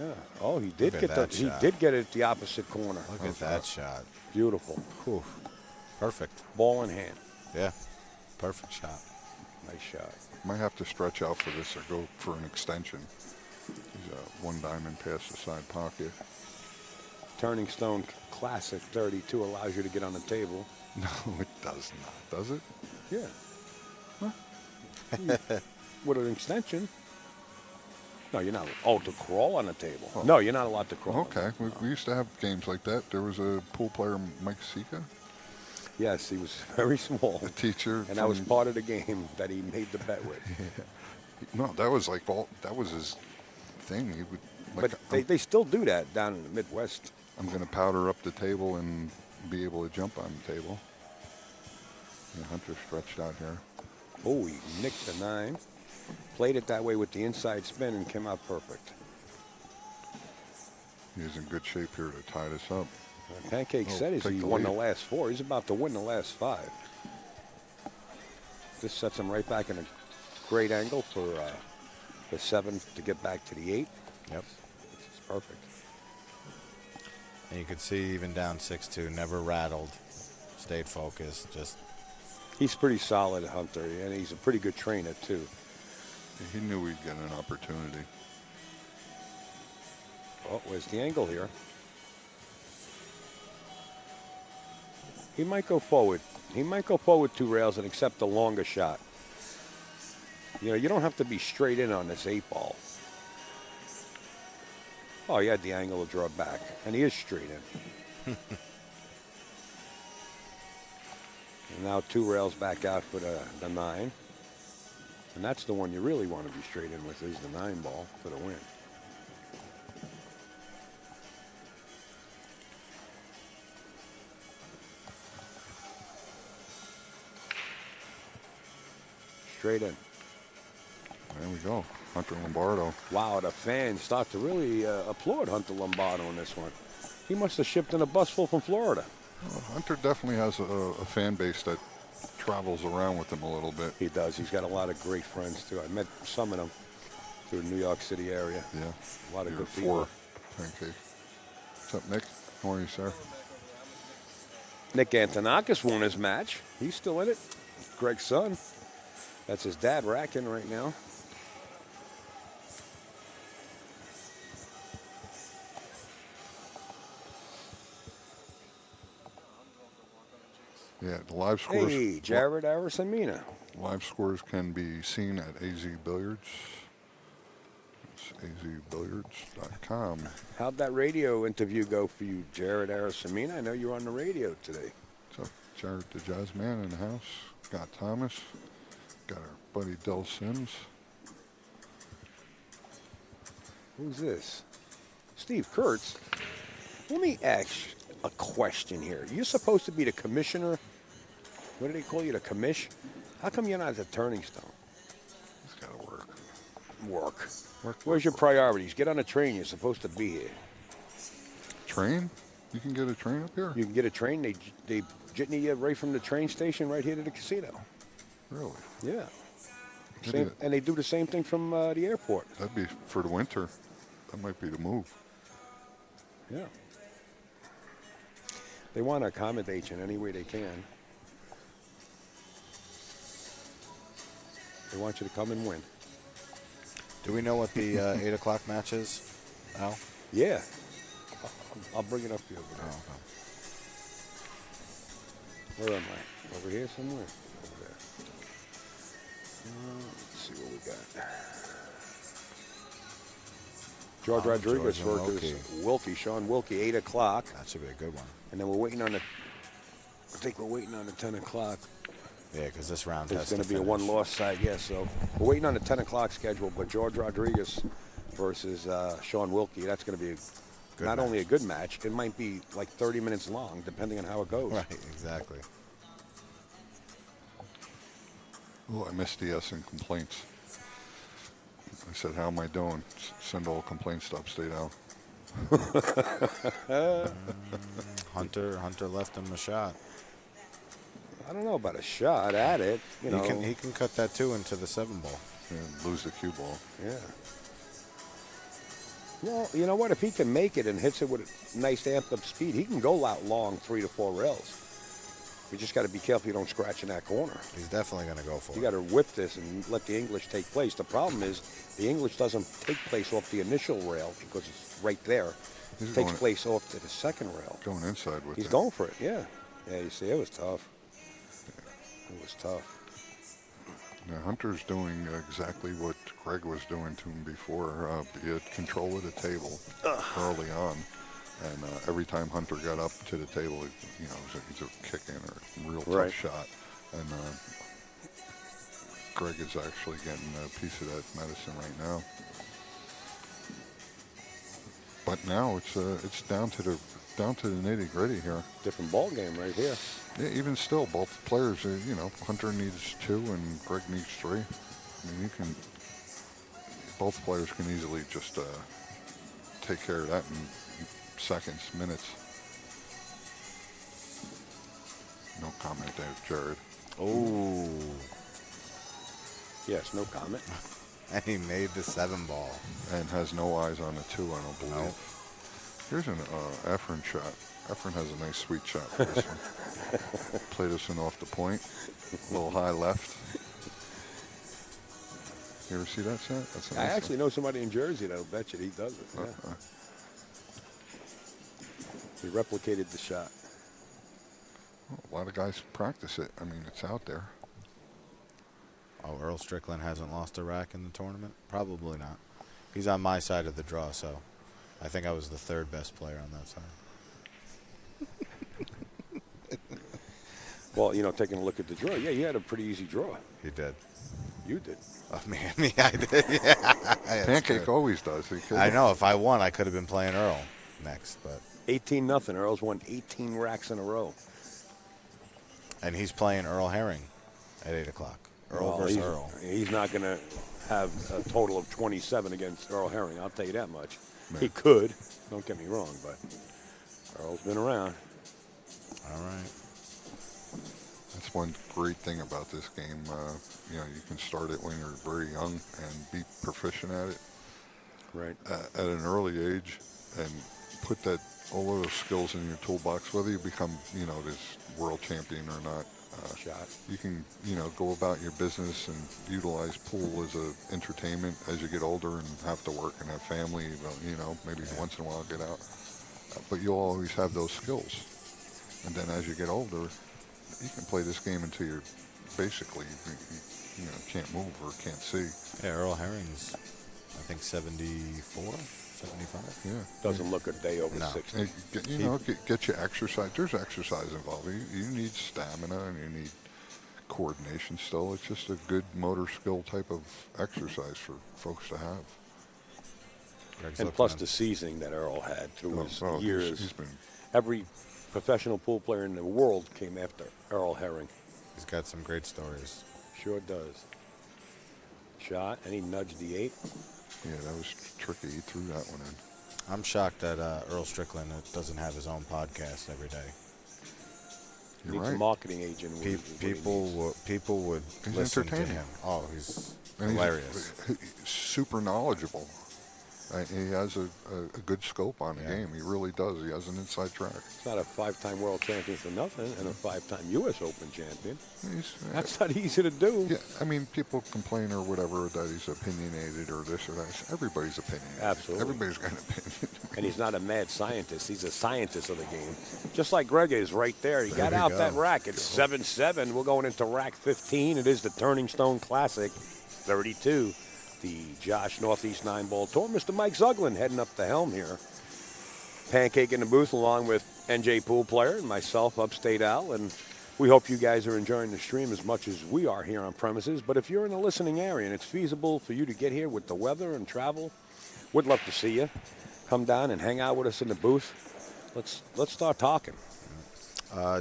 Yeah. Oh, he did Look at get that he shot. did get it at the opposite corner. Look at that shot. Beautiful. Whew. Perfect. Ball in hand. Yeah. Perfect shot. Nice shot. Might have to stretch out for this or go for an extension. He's 1 diamond past the side pocket. Turning Stone Classic 32 allows you to get on the table. No, it does not, does it? Yeah. With an extension. No, you're not. Oh, to crawl on the table. Oh. No, you're not allowed to crawl. Okay, we used to have games like that. There was a pool player, Mike Sika, Yes, he was very small. a teacher. And that was part of the game that he made the bet with. No, that was like that was his thing. He would like, But they still do that down in the Midwest. I'm going to powder up the table and be able to jump on the table. Yeah, Hunter stretched out here. Oh, he nicked the 9. Played it that way with the inside spin and came out perfect. He's in good shape here to tie this up. Pancake Oh, said take he the won the lead. last 4. He's about to win the last 5. This sets him right back in a great angle for the 7 to get back to the 8. Yep. This is perfect. And you could see even down 6-2, never rattled, stayed focused, just He's pretty solid, Hunter, and he's a pretty good trainer, too. He knew he'd get an opportunity. Oh, where's the angle here? He might go forward. He might go forward 2 rails and accept the longer shot. You know, you don't have to be straight in on this 8 ball. Oh, he had the angle to draw back, and he is straight in. And now 2 rails back out for the 9. And that's the one you really want to be straight in with, is the 9 ball for the win. Straight in. There we go. Hunter Lombardo. Wow, the fans start to really applaud Hunter Lombardo on this one. He must have shipped in a bus full from Florida. Hunter definitely has a fan base that travels around with him a little bit. He does. He's got a lot of great friends, too. I met some of them through the New York City area. Yeah. A lot of You're good people. 4 pancake. What's up, Nick? How are you, sir? Nick Antonakos won his match. He's still in it. Greg's son. That's his dad racking right now. Yeah, the live scores. Hey, Jared Arasamina. Live scores can be seen at AZ Billiards. It's azbilliards.com. How'd that radio interview go for you, Jared Arasamina? I know you're on the radio today. What's up, Jared the Jazz Man in the house? Scott Thomas. Got our buddy Del Sims. Who's this? Steve Kurtz. Let me ask a question here. You're supposed to be the commissioner. What do they call you, the commish? How come you're not the Turning Stone? He's got to work. Work. Where's your priorities? Get on a train. You're supposed to be here. Train? You can get a train up here? You can get a train. They jitney you right from the train station right here to the casino. Really? Yeah. Maybe And they do the same thing from the airport. that'd be for the winter. That might be the move. Yeah. They want to accommodate you in any way they can. They want you to come and win. Do we know what the 8 o'clock match is, Al? Yeah. I'll bring it up to you over Oh, there. okay. Where am I? Over here somewhere. Over there. Let's see what we got. George Rodriguez George and versus Wilkie. Sean Wilkie, 8 o'clock. That should be a good one. And then we're waiting on the, I think we're waiting on the 10 o'clock. Yeah, because this round has It's going to be a finish. one-loss side, yes. So we're waiting on the 10 o'clock schedule, but George Rodriguez versus Sean Wilkie, that's going to be Good not match. only a good match, it might be like 30 minutes long, depending on how it goes. Right, exactly. Oh, I missed the S in complaints. I said, how am I doing? Send all complaints to Upstate Al. Hunter left him a shot. I don't know about a shot at it. You know, He can cut that 2 into the 7 ball. And lose the cue ball. yeah. Well, you know what? If he can make it and hits it with a nice amped up speed, he can go out long 3 to 4 rails. You just got to be careful you don't scratch in that corner. He's definitely going to go for You it. got to whip this and let the English take place. The problem is the English doesn't take place off the initial rail because it's right there. He's It takes going- place off to the second rail. Going inside with He's it. going for it, yeah. Yeah, you see, it was tough. It was tough. Now, Hunter's doing exactly what Greg was doing to him before. He had control of the table early on. And every time Hunter got up to the table, you know, it was either a kick in or a real tough Right. shot. And Greg is actually getting a piece of that medicine right now. But now it's down to the nitty gritty here. Different ball game right here. Yeah, even still, both players, you know, Hunter needs 2 and Greg needs 3. I mean, both players can easily just take care of that in seconds, minutes. No comment there, Jared. Oh, Yes, no comment. and he made the 7 ball. And has no eyes on the 2, I don't believe. Nope. Here's an Efren shot. Efren has a nice sweet shot for this one. Play this one off the point. A little high left. You ever see that shot? That's a I nice actually know somebody in Jersey that'll bet you he does it. one. Yeah. He replicated the shot. A lot of guys practice it. I mean, it's out there. Oh, Earl Strickland hasn't lost a rack in the tournament? Probably not. He's on my side of the draw, so I think I was the 3rd best player on that side. Well, you know, taking a look at the draw, yeah, you had a pretty easy draw. He did. You did. Oh, man, yeah, I did. Yeah, that's Pancake true. always does. I know. If I won, I could have been playing Earl next, but 18-0. Earl's won 18 racks in a row. and he's playing Earl Herring at 8 o'clock. Earl Well, versus he's, Earl. He's not going to have a total of 27 against Earl Herring. I'll tell you that much. No. He could. Don't get me wrong, but Earl's been around. All right. That's one great thing about this game. You know, you can start it when you're very young and be proficient at it Right. at an early age, and put all of those skills in your toolbox. Whether you become, you know, this world champion or not, Shot. you can, you know, go about your business and utilize pool as a entertainment as you get older and have to work and have family. You know, maybe once in a while get out, but you'll always have those skills. And then as you get older, you can play this game until you're basically, you know, can't move or can't see. Yeah, Earl Herring's, I think, 74, 75. Yeah. Doesn't look a day over No. 60. Hey, you know, get you exercise. There's exercise involved. You need stamina and you need coordination still. It's just a good motor skill type of exercise for folks to have. Greg's And looking plus at- the seasoning that Earl had through his Oh, years. he's been Every professional pool player in the world came after Earl Herring. he's got some great stories. Sure does. Shot, and he nudged the 8. Yeah, that was tricky. He threw that one in. I'm shocked that Earl Strickland doesn't have his own podcast every day. You're Needs a right. marketing agent. What he People would He's listen to entertaining. him. Oh, he's And hilarious. He's super knowledgeable. He has a good scope on the Yeah. game. He really does. He has an inside track. He's not a 5-time world champion for nothing, and a 5-time U.S. Open champion. He's, That's not easy to do. yeah, I mean, people complain or whatever that he's opinionated or this or that. Everybody's opinionated. Absolutely. Everybody's got an opinion. And he's not a mad scientist. He's a scientist of the game. Just like Greg is right there. He got we out go. that rack. It's 7-7. We're going into rack 15. It is the Turning Stone Classic 32. The Josh Northeast 9-ball tour. Mr. Mike Zuglin heading up the helm here. Pancake in the booth along with NJ Pool Player and myself, Upstate Al. And we hope you guys are enjoying the stream as much as we are here on premises. But if you're in the listening area and it's feasible for you to get here with the weather and travel, we'd love to see you. Come down and hang out with us in the booth. Let's start talking.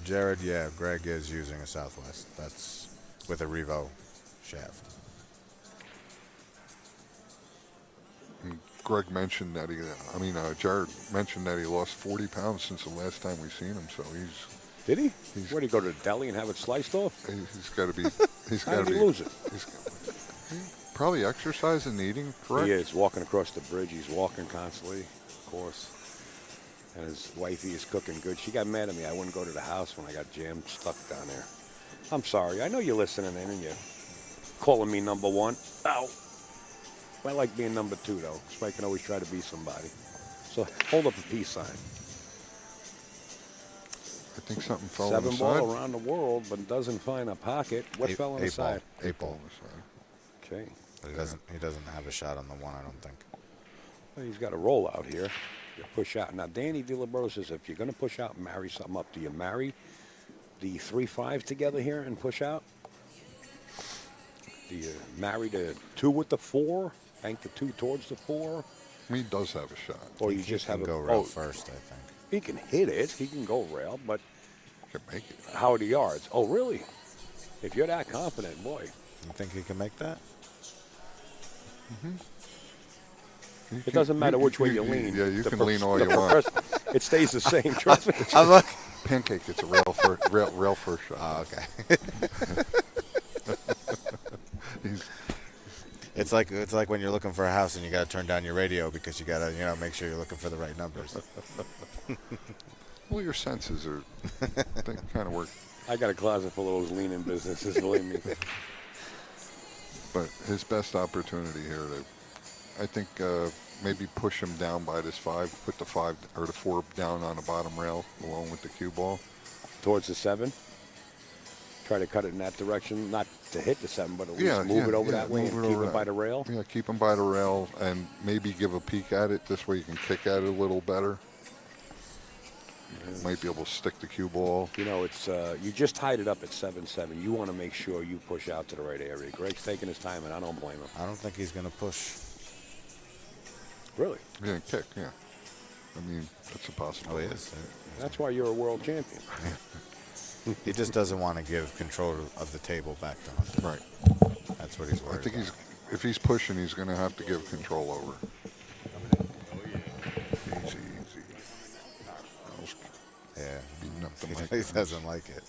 Jared, yeah, Greg is using a Southwest. That's with a Revo shaft. Greg mentioned that Jared mentioned that he lost 40 pounds since the last time we've seen him. So Did he? Where did he go to the deli and have it sliced off? he's got to be. He's How got to did be. he lose it? He's probably exercising and eating, correct? He is walking across the bridge. He's walking constantly, of course. And his wifey is cooking good. She got mad at me. I wouldn't go to the house when I got jammed stuck down there. I'm sorry. I know you're listening in and you're calling me number one. Ow. I like being number two, though, so I can always try to be somebody. So hold up a peace sign. I think something fell on the 7-ball side. around the world, but doesn't find a pocket. What fell on the side? 8-ball. Okay. But he doesn't have a shot on the one, I don't think. Well, he's got a roll out here. You push out. Now, Danny DiLibero says if you're going to push out and marry something up, do you marry the 3-5 together here and push out? Do you marry the 2 with the 4? Bank the 2 towards the 4? He does have a shot. Or you just He have can a go rail first, I think. He can hit it. He can go rail, but Can make it. how are the yards? Oh, really? If you're that confident, boy. You think he can make that? It doesn't matter which way you lean. Yeah, you The can per- lean all the you want. It stays the same. Trust me. I'm like, Pancake gets a rail first shot. oh, okay. He's, It's like when you're looking for a house and you got to turn down your radio because you got to make sure you're looking for the right numbers. well, your senses are they kind of work, I got a closet full of those leaning businesses, believe me. but his best opportunity here to, I think, maybe push him down by this 5, put the 5 or the 4 down on the bottom rail along with the cue ball. Towards the 7. Try to cut it in that direction, not to hit the 7, but at least move it over that way and keep it by the rail. Yeah, keep him by the rail and maybe give a peek at it. This way you can kick at it a little better. Might be able to stick the cue ball. You know, it's you just tied it up at 7-7. You want to make sure you push out to the right area. Greg's taking his time, and I don't blame him. I don't think he's going to push. Really? Yeah, kick, yeah. I mean, that's a Oh, possibility. he is. That's why you're a world champion. He just doesn't want to give control of the table back to Hunter. Right. That's what he's I worried think about. if he's pushing, he's going to have to give control over. Easy, easy. Almost Yeah. beating up the mic. He doesn't like it.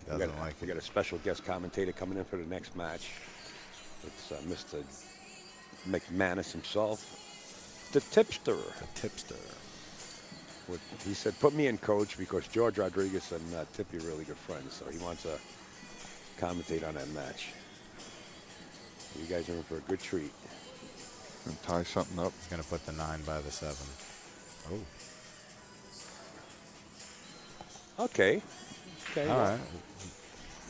He doesn't like We it. got a special guest commentator coming in for the next match. It's Mr. McManus himself, the tipster. The tipster. He said, put me in, coach, because George Rodriguez and Tippy are really good friends, so he wants to commentate on that match. You guys are in for a good treat. And tie something up. He's going to put the 9 by the 7. Oh. Okay. All well, right.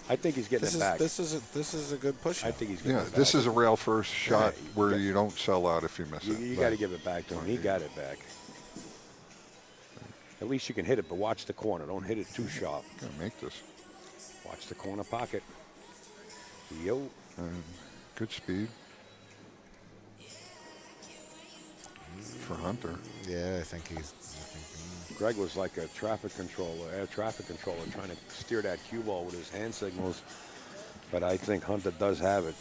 I think he's getting it back. This is a good push. I think he's getting Yeah, it back. this is a rail first shot Yeah, where you don't sell out if you miss You it. got to give it back to him. He got it back. At least you can hit it, but watch the corner. Don't hit it too sharp. Gotta make this. Watch the corner pocket. Yo. And good speed. For Hunter. Yeah, I think he's. Greg was like a traffic controller, air traffic controller, trying to steer that cue ball with his hand signals. But I think Hunter does have it.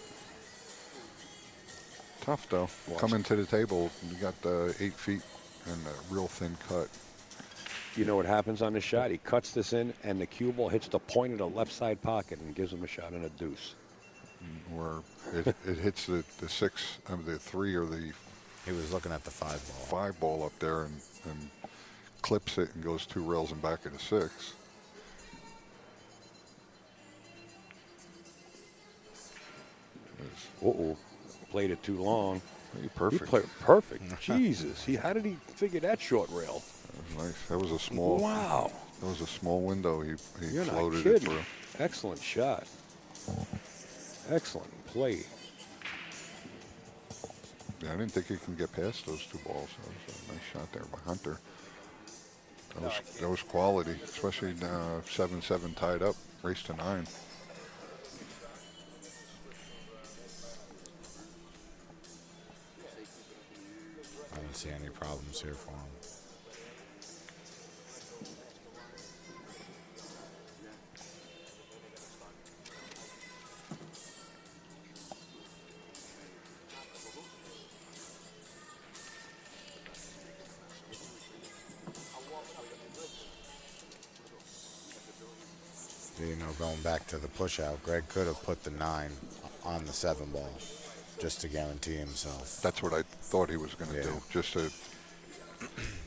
Tough though. Watch. Coming to the table, you got the 8 feet and a real thin cut. You know what happens on this shot? He cuts this in, and the cue ball hits the point of the left side pocket and gives him a shot in a deuce. Or it hits the 6 of the 3 or the He was looking at the 5 ball. 5 ball up there and clips it and goes 2 rails and back of the 6. Uh-oh. played it too long. Hey, He perfect. played perfect. Jesus, how did he figure that short rail? That was nice. That was a small. Wow. That was a small window. He You're not floated it kidding. through. Excellent shot. Excellent play. Yeah, I didn't think he can get past those two balls. That was a nice shot there by Hunter. That was quality, especially 7-7 tied up, race to 9. I don't see any problems here for him. You know, going back to the push out, Greg could have put the 9 on the 7 ball just to guarantee himself. That's what I thought he was going to Yeah. do, just to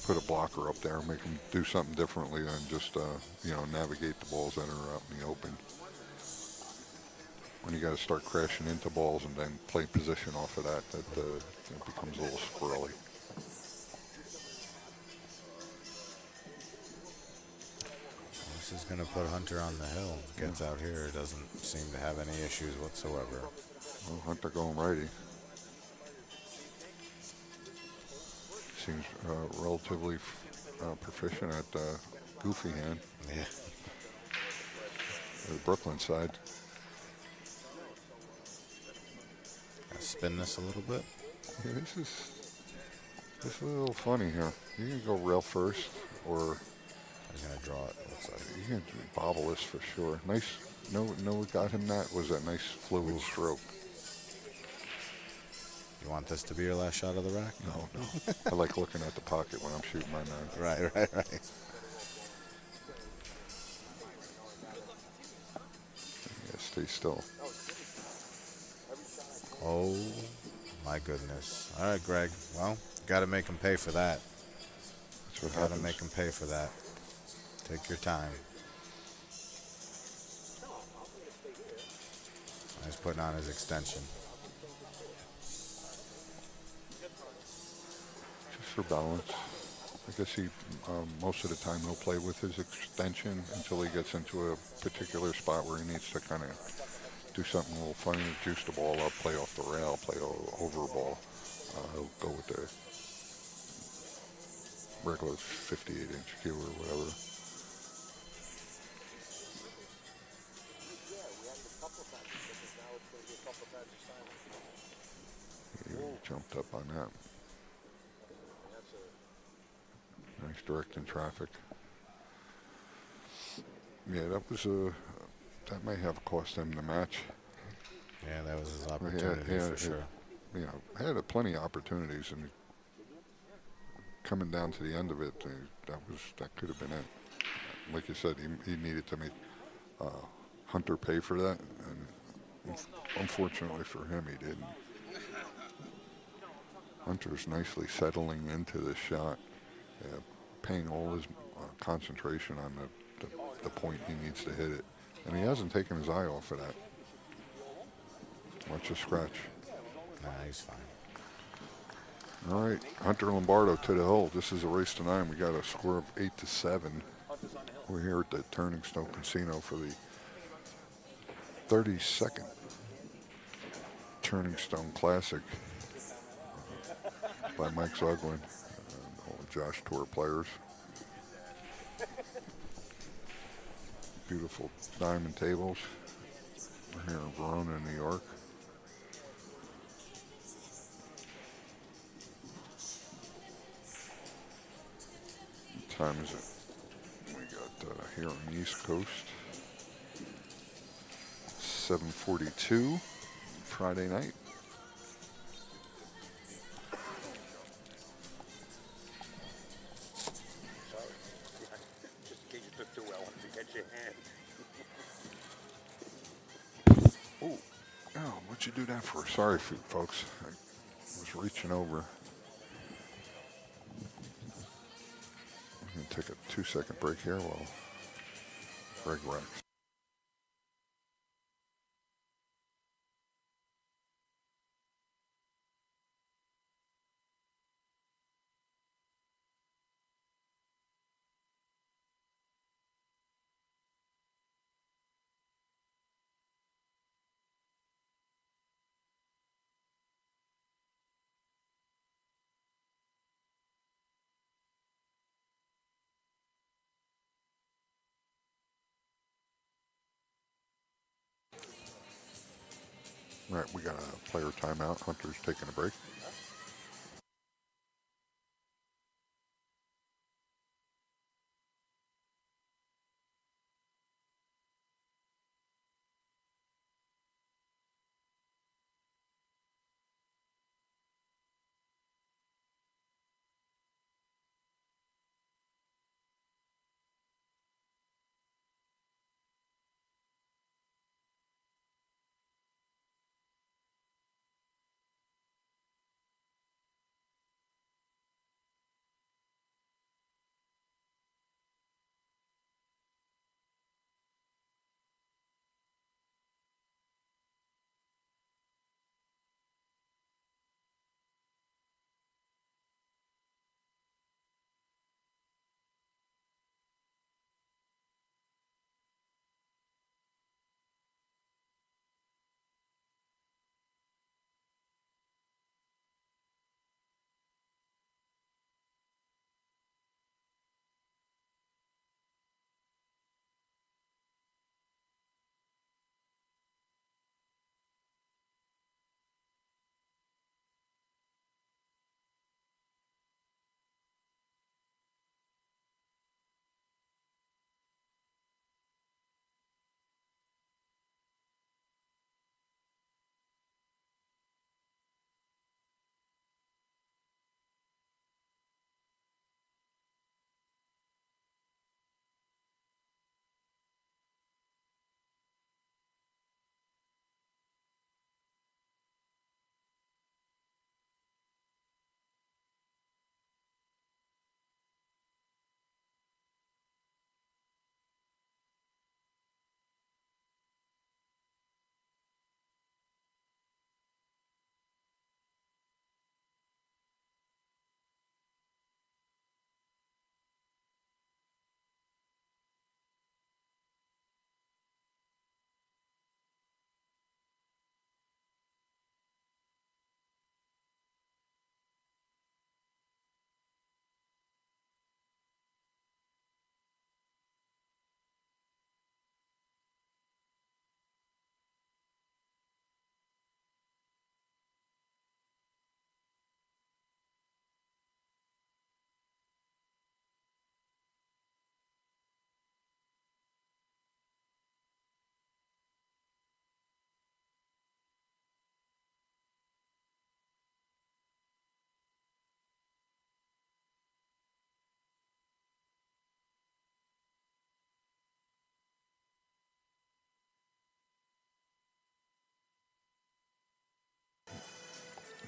put a blocker up there, make him do something differently than just, navigate the balls that are out in the open. When you got to start crashing into balls and then play position off of that, it becomes a little squirrely. This is going to put Hunter on the hill. Gets out here, doesn't seem to have any issues whatsoever. Well, Hunter going righty. Seems relatively proficient at goofy hand, Yeah. the Brooklyn side. Gotta spin this a little bit. Yeah, this is a little funny here. You can go rail first, or He's going to draw it, looks like. you can bobble this for sure. Nice. No, what got him that was that nice fluid stroke. You want this to be your last shot of the rack? No. I like looking at the pocket when I'm shooting my 9. Right. Yeah, stay still. Oh, my goodness. All right, Greg. Well, got to make him pay for that. That's what Got to happens. make him pay for that. Take your time. He's putting on his extension. Just for balance. I guess he, most of the time, he'll play with his extension until he gets into a particular spot where he needs to kind of do something a little funny, juice the ball up, play off the rail, play over a ball. He'll go with the regular 58-inch cue or whatever. He jumped up on that. Nice directing traffic. Yeah, that may have cost him the match. Yeah, that was his opportunity for sure. Had plenty of opportunities, and coming down to the end of it, that could have been it. Like you said, he needed to make Hunter pay for that, and unfortunately for him, he didn't. Hunter's nicely settling into the shot, paying all his concentration on the point he needs to hit it, and he hasn't taken his eye off of that. Watch the scratch. Nah, he's fine. All right, Hunter Lombardo to the hole. This is a race to 9. We got a score of 8-7. We're here at the Turning Stone Casino for the 32nd Turning Stone Classic by Mike Zuglin and all the Josh Tour players. Beautiful diamond tables. We're here in Verona, New York. What time is it? We got here on the East Coast, 7:42, Friday night. Just in case you took too well to get your hand. Oh, what'd you do that for? Sorry, folks. I was reaching over. I'm going to take a 2-second break here while Greg racks. All right, we got a player timeout. Hunter's taking a break.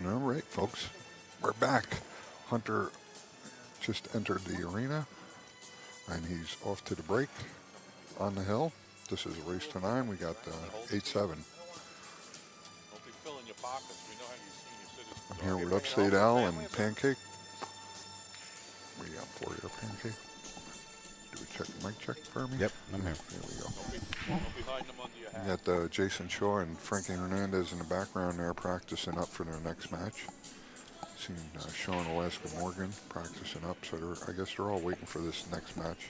All right, folks, we're back. Hunter just entered the arena, and he's off to the break on the hill. This is a race to 9. We got 8-7. Don't be filling your pockets. We know how you senior citizens I'm here are. with Upstate Al and Pancake. What do you got for your Pancake? Do we check mic check for me? Yep, I'm here. There we go. Don't be hiding them under your hat. We got Jason Shaw and Frankie Hernandez in the background there practicing up for their next match. Seen Sean Alaska Morgan practicing up, so I guess they're all waiting for this next match.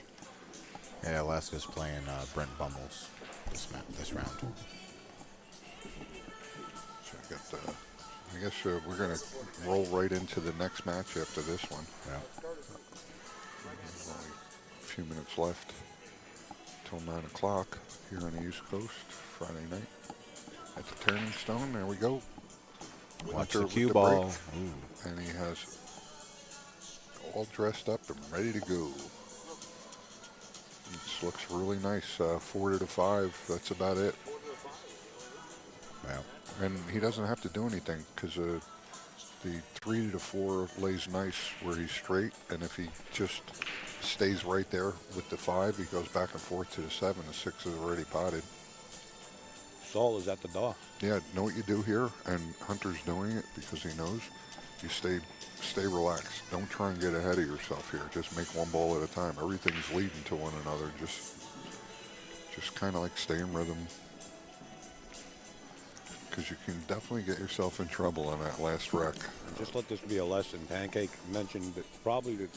Yeah, Alaska's playing Brent Bumbles this round. So I guess we're going to roll right into the next match after this one. Yeah. There's only a few minutes left till 9 o'clock here on the East Coast, Friday night. At the Turning Stone, there we go. Watch Hunter the with cue the ball. break, Ooh. and he has all dressed up and ready to go. This looks really nice. 4 to 5. That's about it. Yeah. And he doesn't have to do anything because the 3 to 4 lays nice where he's straight, and if he just stays right there with the 5, he goes back and forth to the 7. The 6 is already potted. Saul is at the door. Yeah, know what you do here, and Hunter's doing it because he knows. You stay relaxed. Don't try and get ahead of yourself here. Just make one ball at a time. Everything's leading to one another. Just kind of like stay in rhythm, because you can definitely get yourself in trouble on that last wreck. Just let this be a lesson. Pancake mentioned probably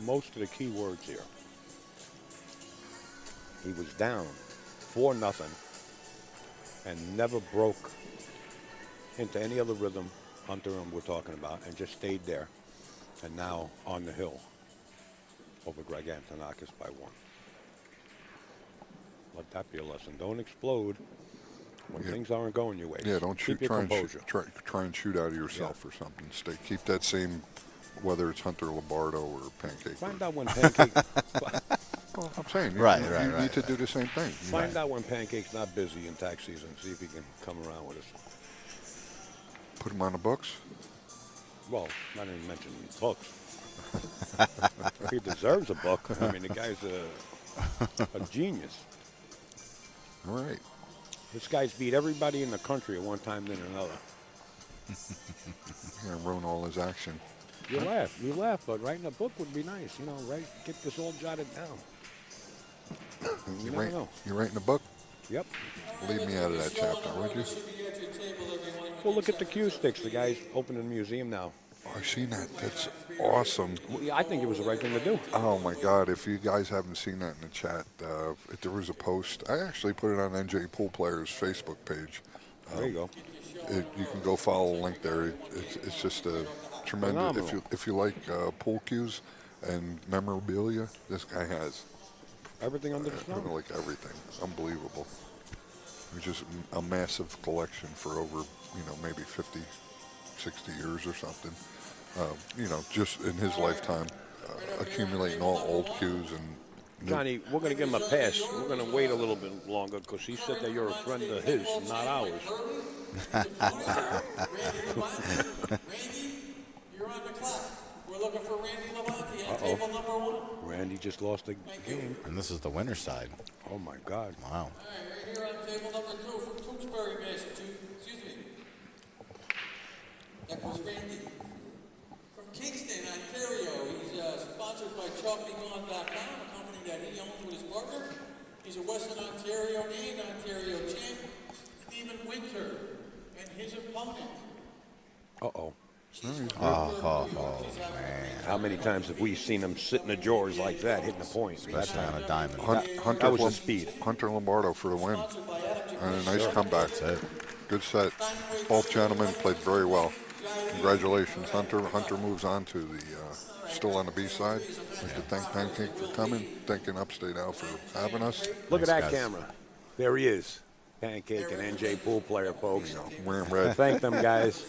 most of the key words here. He was down 4-0 and never broke into any other rhythm Hunter and we're talking about and just stayed there. And now on the hill over Greg Antonakos by 1. Let that be a lesson. Don't explode when things aren't going your way. Yeah, don't Keep shoot. your Try and composure. try and shoot out of yourself or something. Keep that same, whether it's Hunter Lombardo or Pancake. Find out when Pancake. Well, I'm saying you, Right, you, right, you right, need to right. do the same thing. Find out when Pancake's not busy in tax season. See if he can come around with us. Put him on the books. Well, not even mention books. He deserves a book. I mean, the guy's a genius. All right. This guy's beat everybody in the country at one time than another. Yeah, ruin all his action. You laugh, but writing a book would be nice. You know, get this all jotted down. You never know. You're writing a book? Yep. Leave me out of that chapter, would you? Well, look at the cue sticks. The guy's opening a museum now. Oh, I've seen that. That's awesome. Well, yeah, I think it was the right thing to do. Oh my God! If you guys haven't seen that in the chat, if there was a post. I actually put it on NJ Pool Players Facebook page. There you go. You can go follow the link there. It's just a tremendous. Phenomenal. If you like pool cues and memorabilia, this guy has Everything under the sun. like everything. Unbelievable. It's just a massive collection for over maybe 50, 60 years or something. Just in his lifetime, accumulating all old cues and new. Johnny, we're going to give him a pass. We're going to wait a little bit longer because he said that you're a friend of his, not ours. Randy, you're on the clock. We're looking for Randy Levante at table number 1. Randy just lost the game. And this is the winner's side. Oh, my God. Wow. All right, right here on table number 2 from Tewksbury, Massachusetts. Excuse me. That was Randy. From Kingston, Ontario. He's sponsored by ChalkyLawn.com, a company that he owns with his partner. He's a Western Ontario and Ontario champ, Stephen Winter, and his opponent. Uh-oh. Man. How many times have we seen him sit in the drawers like that, hitting the point? Especially on a diamond. Hunter That was the speed. Hunter Lombardo for the win. And a nice comeback. That's it. Good set. Both gentlemen played very well. Congratulations, Hunter. Hunter moves on to the still on the B side. I'd like to thank Pancake for coming. Thanking Upstate Al for having us. Look at that guys. camera. There he is. Pancake and NJ Pool player, folks. Wearing red. Thank them, guys.